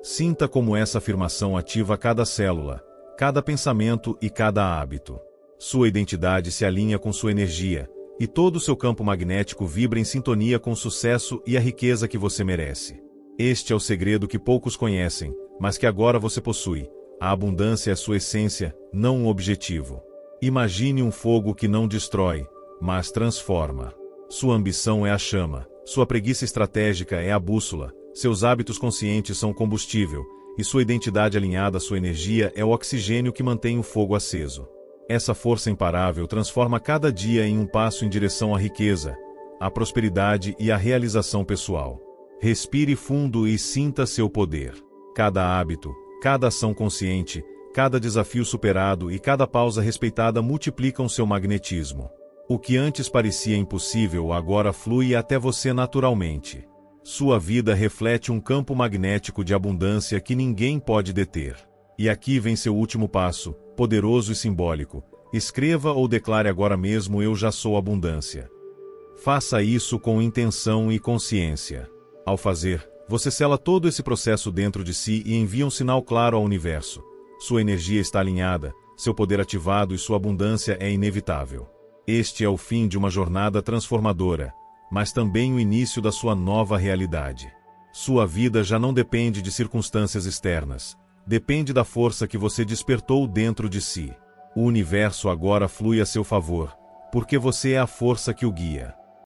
[SPEAKER 1] Sinta como essa afirmação ativa cada célula, cada pensamento e cada hábito. Sua identidade se alinha com sua energia, e todo o seu campo magnético vibra em sintonia com o sucesso e a riqueza que você merece. Este é o segredo que poucos conhecem, mas que agora você possui. A abundância é sua essência, não um objetivo. Imagine um fogo que não destrói, mas transforma. Sua ambição é a chama, sua preguiça estratégica é a bússola, seus hábitos conscientes são o combustível, e sua identidade alinhada à sua energia é o oxigênio que mantém o fogo aceso. Essa força imparável transforma cada dia em um passo em direção à riqueza, à prosperidade e à realização pessoal. Respire fundo e sinta seu poder. Cada hábito, cada ação consciente, cada desafio superado e cada pausa respeitada multiplicam seu magnetismo. O que antes parecia impossível agora flui até você naturalmente. Sua vida reflete um campo magnético de abundância que ninguém pode deter. E aqui vem seu último passo, poderoso e simbólico. Escreva ou declare agora mesmo: eu já sou abundância. Faça isso com intenção e consciência. Ao fazer, você sela todo esse processo dentro de si e envia um sinal claro ao universo. Sua energia está alinhada, seu poder ativado e sua abundância é inevitável. Este é o fim de uma jornada transformadora, mas também o início da sua nova realidade. Sua vida já não depende de circunstâncias externas. Depende da força que você despertou dentro de si. O universo agora flui a seu favor, porque você é a força que o guia.